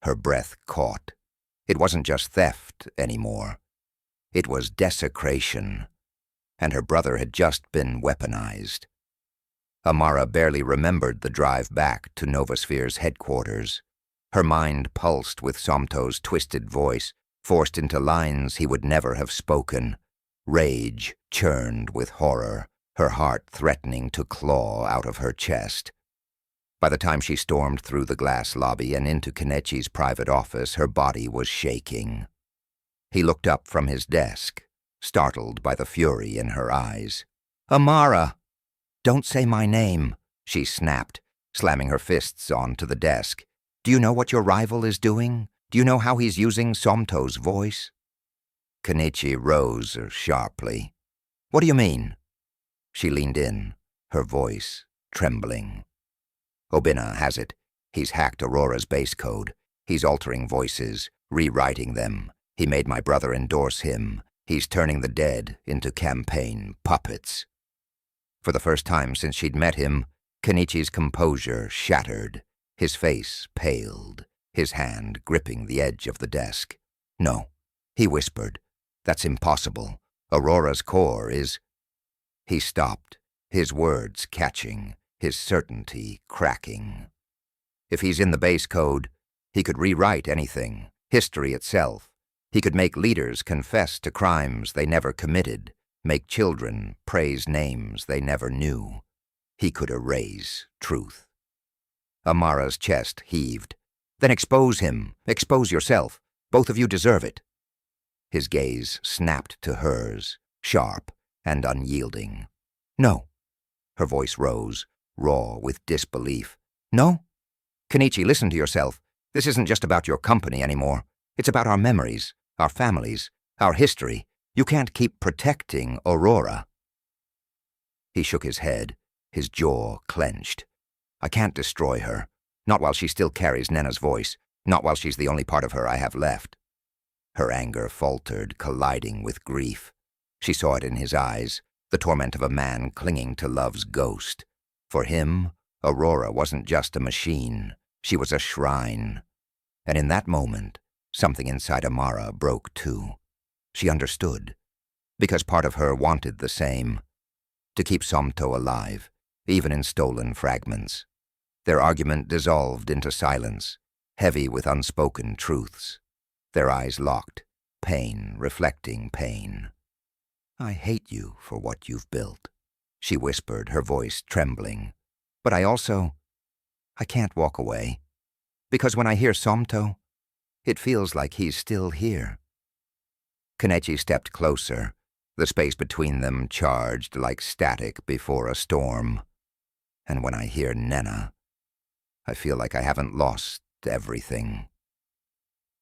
Her breath caught. It wasn't just theft anymore. It was desecration. And her brother had just been weaponized. Amara barely remembered the drive back to Novasphere's headquarters. Her mind pulsed with Somto's twisted voice, forced into lines he would never have spoken. Rage churned with horror, her heart threatening to claw out of her chest. By the time she stormed through the glass lobby and into Kenechi's private office, her body was shaking. He looked up from his desk, startled by the fury in her eyes. "Amara! Don't say my name," she snapped, slamming her fists onto the desk. "Do you know what your rival is doing? Do you know how he's using Somto's voice?" Kenechi rose sharply. "What do you mean?" She leaned in, her voice trembling. "Obinna has it. He's hacked Aurora's base code. He's altering voices, rewriting them. He made my brother endorse him. He's turning the dead into campaign puppets." For the first time since she'd met him, Kenechi's composure shattered. His face paled, his hand gripping the edge of the desk. "No," he whispered. "That's impossible. Aurora's core is—" He stopped, his words catching, his certainty cracking. If he's in the base code, he could rewrite anything, history itself. He could make leaders confess to crimes they never committed, make children praise names they never knew. He could erase truth. Amara's chest heaved. "Then expose him. Expose yourself. Both of you deserve it." His gaze snapped to hers, sharp and unyielding. "No." Her voice rose, raw with disbelief. "No? Kenechi, listen to yourself. This isn't just about your company anymore. It's about our memories, our families, our history. You can't keep protecting Aurora." He shook his head, his jaw clenched. "I can't destroy her. Not while she still carries Nena's voice. Not while she's the only part of her I have left." Her anger faltered, colliding with grief. She saw it in his eyes, the torment of a man clinging to love's ghost. For him, Aurora wasn't just a machine. She was a shrine. And in that moment, something inside Amara broke too. She understood, because part of her wanted the same, to keep Somto alive, even in stolen fragments. Their argument dissolved into silence, heavy with unspoken truths. Their eyes locked, pain reflecting pain. "I hate you for what you've built," she whispered, her voice trembling. "But I can't walk away. Because when I hear Somto, it feels like he's still here." Kenechi stepped closer, the space between them charged like static before a storm. "And when I hear Nena, I feel like I haven't lost everything."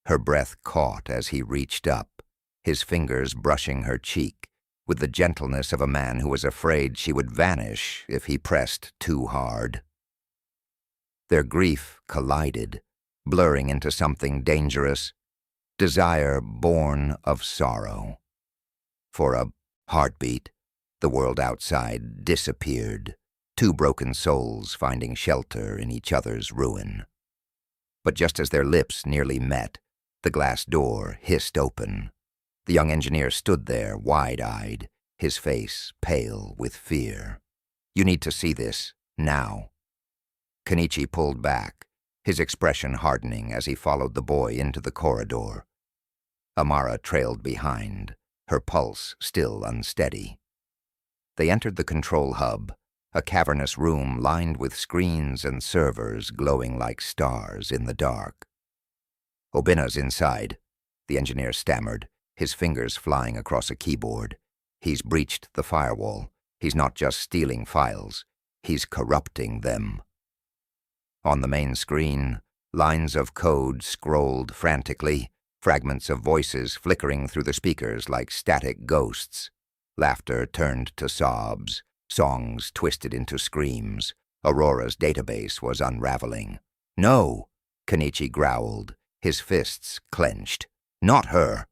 Her breath caught as he reached up, his fingers brushing her cheek, with the gentleness of a man who was afraid she would vanish if he pressed too hard. Their grief collided, blurring into something dangerous, desire born of sorrow. For a heartbeat, the world outside disappeared, two broken souls finding shelter in each other's ruin. But just as their lips nearly met, the glass door hissed open. The young engineer stood there, wide-eyed, his face pale with fear. "You need to see this, now." Kenechi pulled back, his expression hardening as he followed the boy into the corridor. Amara trailed behind, her pulse still unsteady. They entered the control hub, a cavernous room lined with screens and servers glowing like stars in the dark. "Obina's inside," the engineer stammered, his fingers flying across a keyboard. "He's breached the firewall. He's not just stealing files, he's corrupting them." On the main screen, lines of code scrolled frantically, fragments of voices flickering through the speakers like static ghosts. Laughter turned to sobs, songs twisted into screams. Aurora's database was unraveling. "No!" Kenechi growled, his fists clenched. "Not her!"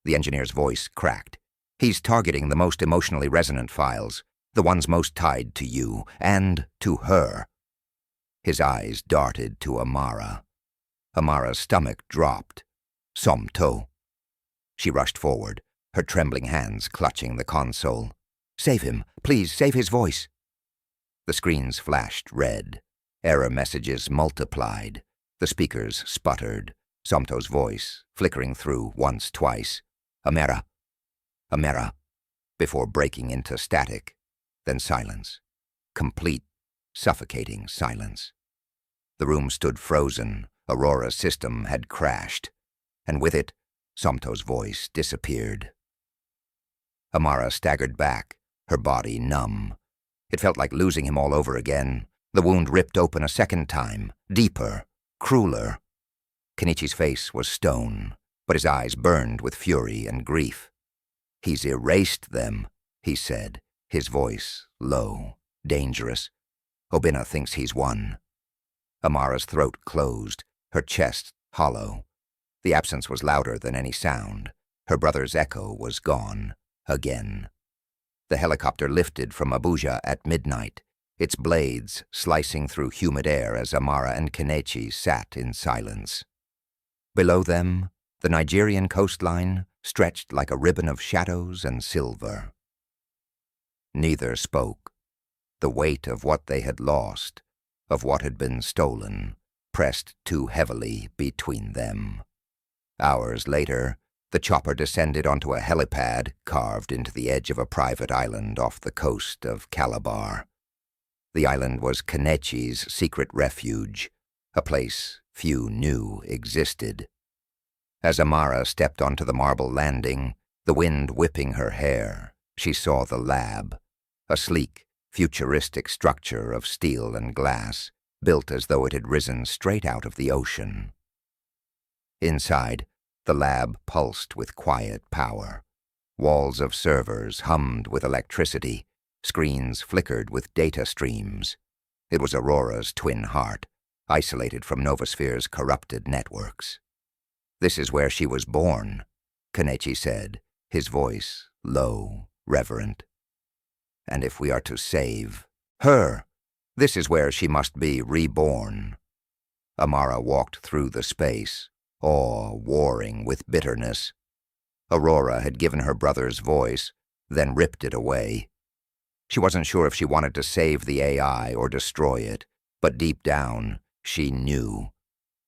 The engineer's voice cracked. "He's targeting the most emotionally resonant files, the ones most tied to you, and to her." His eyes darted to Amara. Amara's stomach dropped. "Somto." She rushed forward, her trembling hands clutching the console. "Save him, please, save his voice." The screens flashed red. Error messages multiplied. The speakers sputtered, Somto's voice flickering through once, twice. "Amara, Amara," before breaking into static, then silence. Complete, suffocating silence. The room stood frozen. Aurora's system had crashed, and with it, Somto's voice disappeared. Amara staggered back, her body numb. It felt like losing him all over again. The wound ripped open a second time, deeper, crueler. Kenechi's face was stone, but his eyes burned with fury and grief. "He's erased them," he said, his voice low, dangerous. "Obina thinks he's won." Amara's throat closed, her chest hollow. The absence was louder than any sound. Her brother's echo was gone, again. The helicopter lifted from Abuja at midnight, its blades slicing through humid air as Amara and Kenechi sat in silence. Below them, the Nigerian coastline stretched like a ribbon of shadows and silver. Neither spoke. The weight of what they had lost, of what had been stolen, pressed too heavily between them. Hours later, the chopper descended onto a helipad carved into the edge of a private island off the coast of Calabar. The island was Kenechi's secret refuge, a place few knew existed. As Amara stepped onto the marble landing, the wind whipping her hair, she saw the lab, a sleek, futuristic structure of steel and glass, built as though it had risen straight out of the ocean. Inside, the lab pulsed with quiet power. Walls of servers hummed with electricity, screens flickered with data streams. It was Aurora's twin heart, isolated from Novosphere's corrupted networks. "This is where she was born," Kenechi said, his voice low, reverent. "And if we are to save her, this is where she must be reborn." Amara walked through the space, awe warring with bitterness. Aurora had given her brother's voice, then ripped it away. She wasn't sure if she wanted to save the AI or destroy it, but deep down, she knew.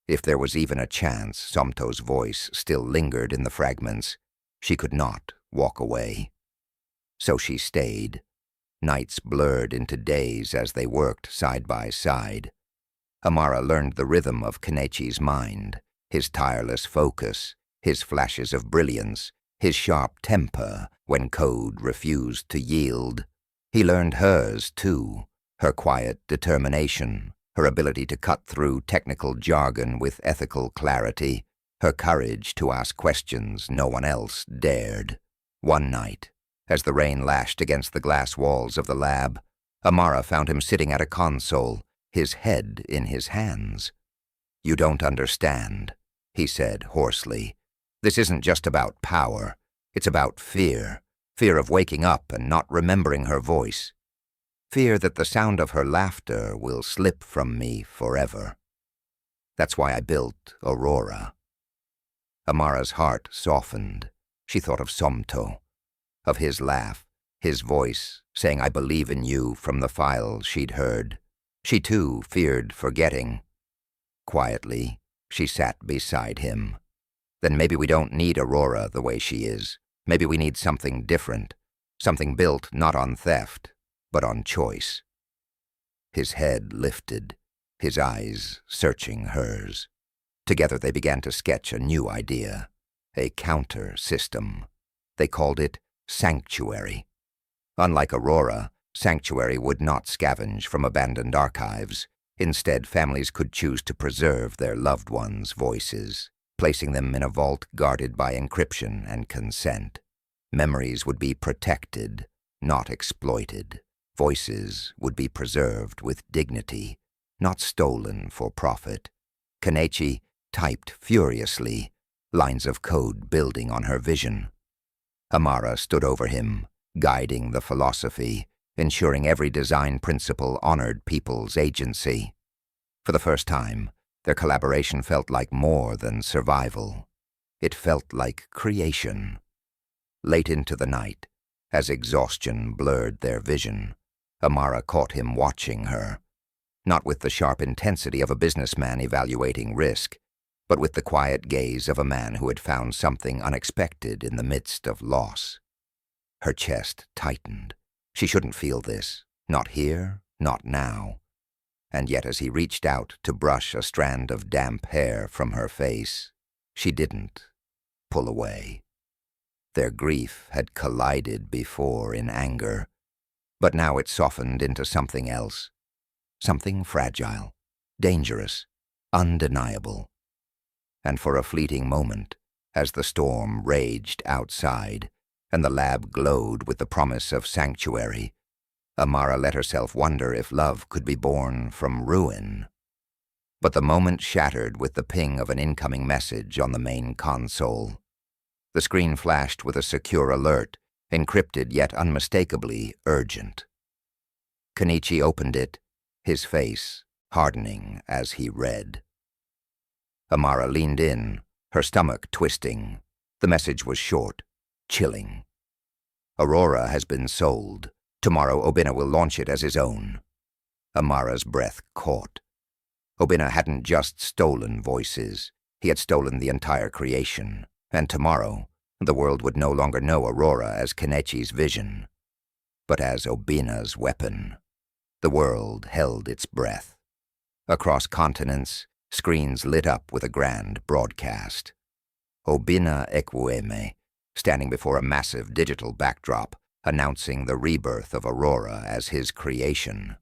If there was even a chance Somto's voice still lingered in the fragments, she could not walk away. So she stayed. Nights blurred into days as they worked side by side. Amara learned the rhythm of Kenechi's mind, his tireless focus, his flashes of brilliance, his sharp temper when code refused to yield. He learned hers, too, her quiet determination, her ability to cut through technical jargon with ethical clarity, her courage to ask questions no one else dared. One night, as the rain lashed against the glass walls of the lab, Amara found him sitting at a console, his head in his hands. "You don't understand," he said hoarsely. "This isn't just about power. It's about fear. Fear of waking up and not remembering her voice. Fear that the sound of her laughter will slip from me forever. That's why I built Aurora." Amara's heart softened. She thought of Somto, of his laugh, his voice saying "I believe in you" from the files she'd heard. She too feared forgetting. Quietly, she sat beside him. "Then maybe we don't need Aurora the way she is. Maybe we need something different, something built not on theft, but on choice." His head lifted, his eyes searching hers. Together they began to sketch a new idea, a counter system. They called it Sanctuary. Unlike Aurora, Sanctuary would not scavenge from abandoned archives. Instead, families could choose to preserve their loved ones' voices, placing them in a vault guarded by encryption and consent. Memories would be protected, not exploited. Voices would be preserved with dignity, not stolen for profit. Kenechi typed furiously, lines of code building on her vision. Amara stood over him, guiding the philosophy, ensuring every design principle honored people's agency. For the first time, their collaboration felt like more than survival. It felt like creation. Late into the night, as exhaustion blurred their vision, Amara caught him watching her, not with the sharp intensity of a businessman evaluating risk, but with the quiet gaze of a man who had found something unexpected in the midst of loss. Her chest tightened. She shouldn't feel this, not here, not now. And yet as he reached out to brush a strand of damp hair from her face, she didn't pull away. Their grief had collided before in anger, but now it softened into something else, something fragile, dangerous, undeniable. And for a fleeting moment, as the storm raged outside and the lab glowed with the promise of sanctuary, Amara let herself wonder if love could be born from ruin. But the moment shattered with the ping of an incoming message on the main console. The screen flashed with a secure alert, encrypted yet unmistakably urgent. Kenechi opened it, his face hardening as he read. Amara leaned in, her stomach twisting. The message was short, chilling. "Aurora has been sold. Tomorrow Obina will launch it as his own." Amara's breath caught. Obina hadn't just stolen voices. He had stolen the entire creation. And tomorrow, the world would no longer know Aurora as Kenechi's vision, but as Obina's weapon. The world held its breath. Across continents, screens lit up with a grand broadcast. Obina Ekwueme, standing before a massive digital backdrop, announcing the rebirth of Aurora as his creation.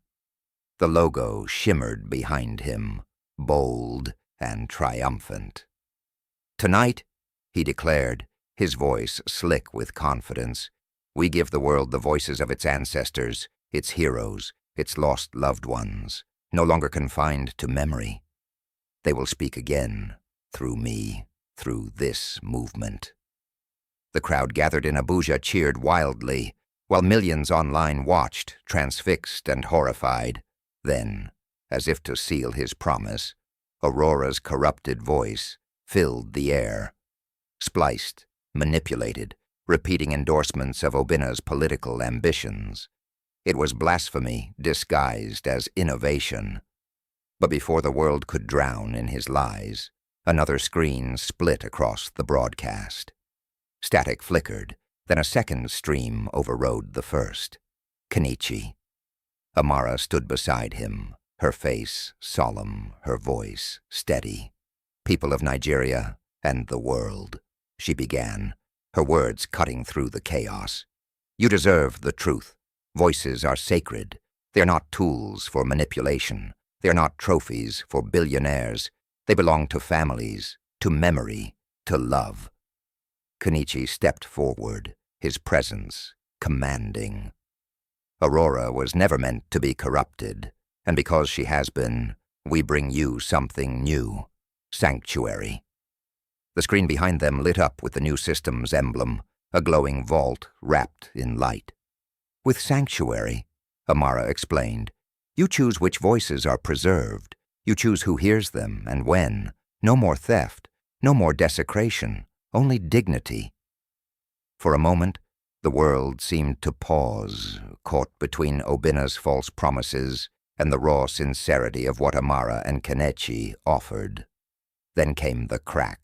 The logo shimmered behind him, bold and triumphant. "Tonight," he declared, his voice slick with confidence, "we give the world the voices of its ancestors, its heroes, its lost loved ones, no longer confined to memory. They will speak again, through me, through this movement." The crowd gathered in Abuja cheered wildly, while millions online watched, transfixed and horrified. Then, as if to seal his promise, Aurora's corrupted voice filled the air, spliced, manipulated, repeating endorsements of Obina's political ambitions. It was blasphemy disguised as innovation. But before the world could drown in his lies, another screen split across the broadcast. Static flickered, then a second stream overrode the first. Kenechi. Amara stood beside him, her face solemn, her voice steady. "People of Nigeria and the world," she began, her words cutting through the chaos. "You deserve the truth. Voices are sacred. They are not tools for manipulation. They are not trophies for billionaires. They belong to families, to memory, to love." Kenechi stepped forward, his presence commanding. Aurora was never meant to be corrupted. And because she has been, we bring you something new. Sanctuary. The screen behind them lit up with the new system's emblem, a glowing vault wrapped in light. With Sanctuary, Amara explained, you choose which voices are preserved. You choose who hears them and when. No more theft, no more desecration, only dignity. For a moment, the world seemed to pause, caught between Obina's false promises and the raw sincerity of what Amara and Kenechi offered. Then came the crack.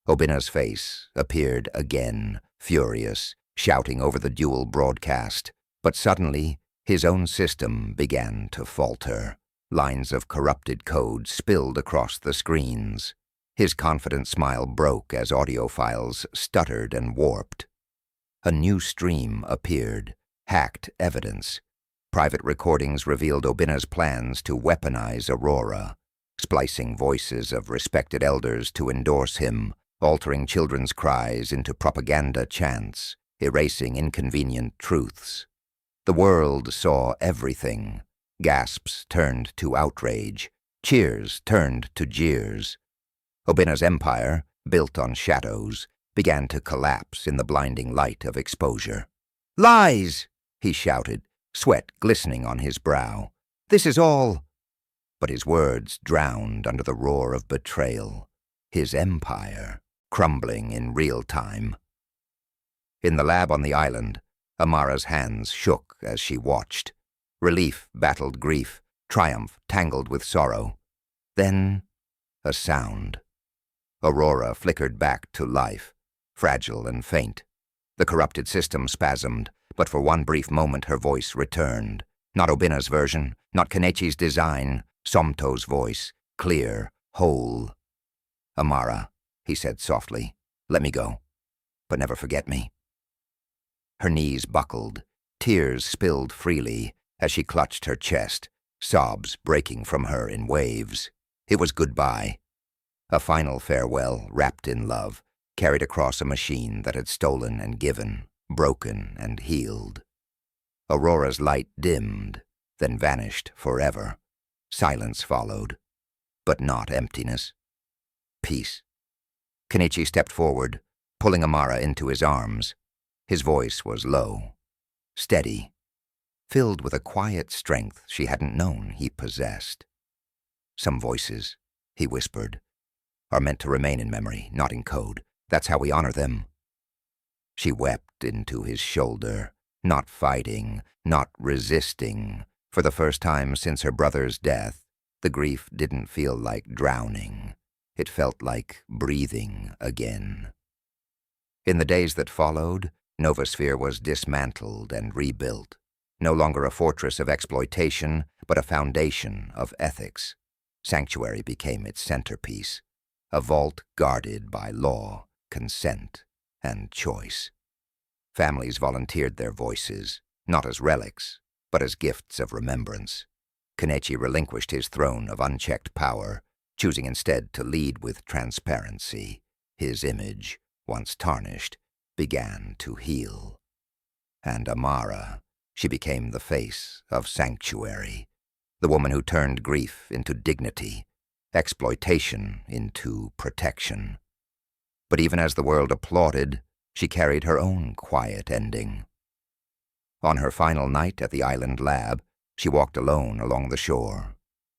Obina's face appeared again, furious, shouting over the dual broadcast, but suddenly his own system began to falter. Lines of corrupted code spilled across the screens. His confident smile broke as audio files stuttered and warped. A new stream appeared, hacked evidence. Private recordings revealed Obina's plans to weaponize Aurora, splicing voices of respected elders to endorse him, altering children's cries into propaganda chants, erasing inconvenient truths. The world saw everything. Gasps turned to outrage. Cheers turned to jeers. Obina's empire, built on shadows, began to collapse in the blinding light of exposure. "Lies!" he shouted, sweat glistening on his brow. "This is all—" But his words drowned under the roar of betrayal. His empire, crumbling in real time. In the lab on the island, Amara's hands shook as she watched. Relief battled grief, triumph tangled with sorrow. Then, a sound. Aurora flickered back to life, fragile and faint. The corrupted system spasmed, but for one brief moment her voice returned. Not Obina's version, not Kenechi's design, Somto's voice, clear, whole. "Amara," he said softly, "let me go, but never forget me." Her knees buckled, tears spilled freely as she clutched her chest, sobs breaking from her in waves. It was goodbye. A final farewell wrapped in love, carried across a machine that had stolen and given, broken and healed. Aurora's light dimmed, then vanished forever. Silence followed, but not emptiness. Peace. Kenechi stepped forward, pulling Amara into his arms. His voice was low, steady, filled with a quiet strength she hadn't known he possessed. "Some voices," he whispered, "are meant to remain in memory, not in code. That's how we honor them." She wept into his shoulder, not fighting, not resisting. For the first time since her brother's death, the grief didn't feel like drowning. It felt like breathing again. In the days that followed, Novasphere was dismantled and rebuilt. No longer a fortress of exploitation, but a foundation of ethics. Sanctuary became its centerpiece, a vault guarded by law, consent, and choice. Families volunteered their voices, not as relics, but as gifts of remembrance. Kenechi relinquished his throne of unchecked power, choosing instead to lead with transparency. His image, once tarnished, began to heal. And Amara, she became the face of Sanctuary, the woman who turned grief into dignity, exploitation into protection. But even as the world applauded, she carried her own quiet ending. On her final night at the island lab, she walked alone along the shore.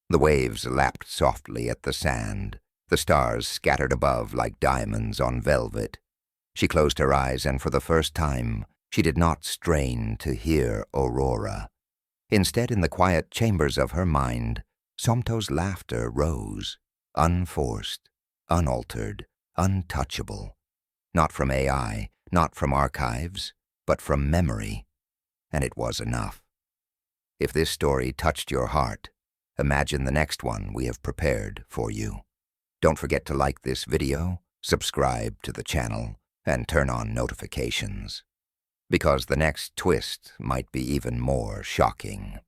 The waves lapped softly at the sand, the stars scattered above like diamonds on velvet. She closed her eyes, and for the first time, she did not strain to hear Aurora. Instead, in the quiet chambers of her mind, Somto's laughter rose, unforced, unaltered, untouchable. Not from AI, not from archives, but from memory. And it was enough. If this story touched your heart, imagine the next one we have prepared for you. Don't forget to like this video, subscribe to the channel, and turn on notifications, because the next twist might be even more shocking.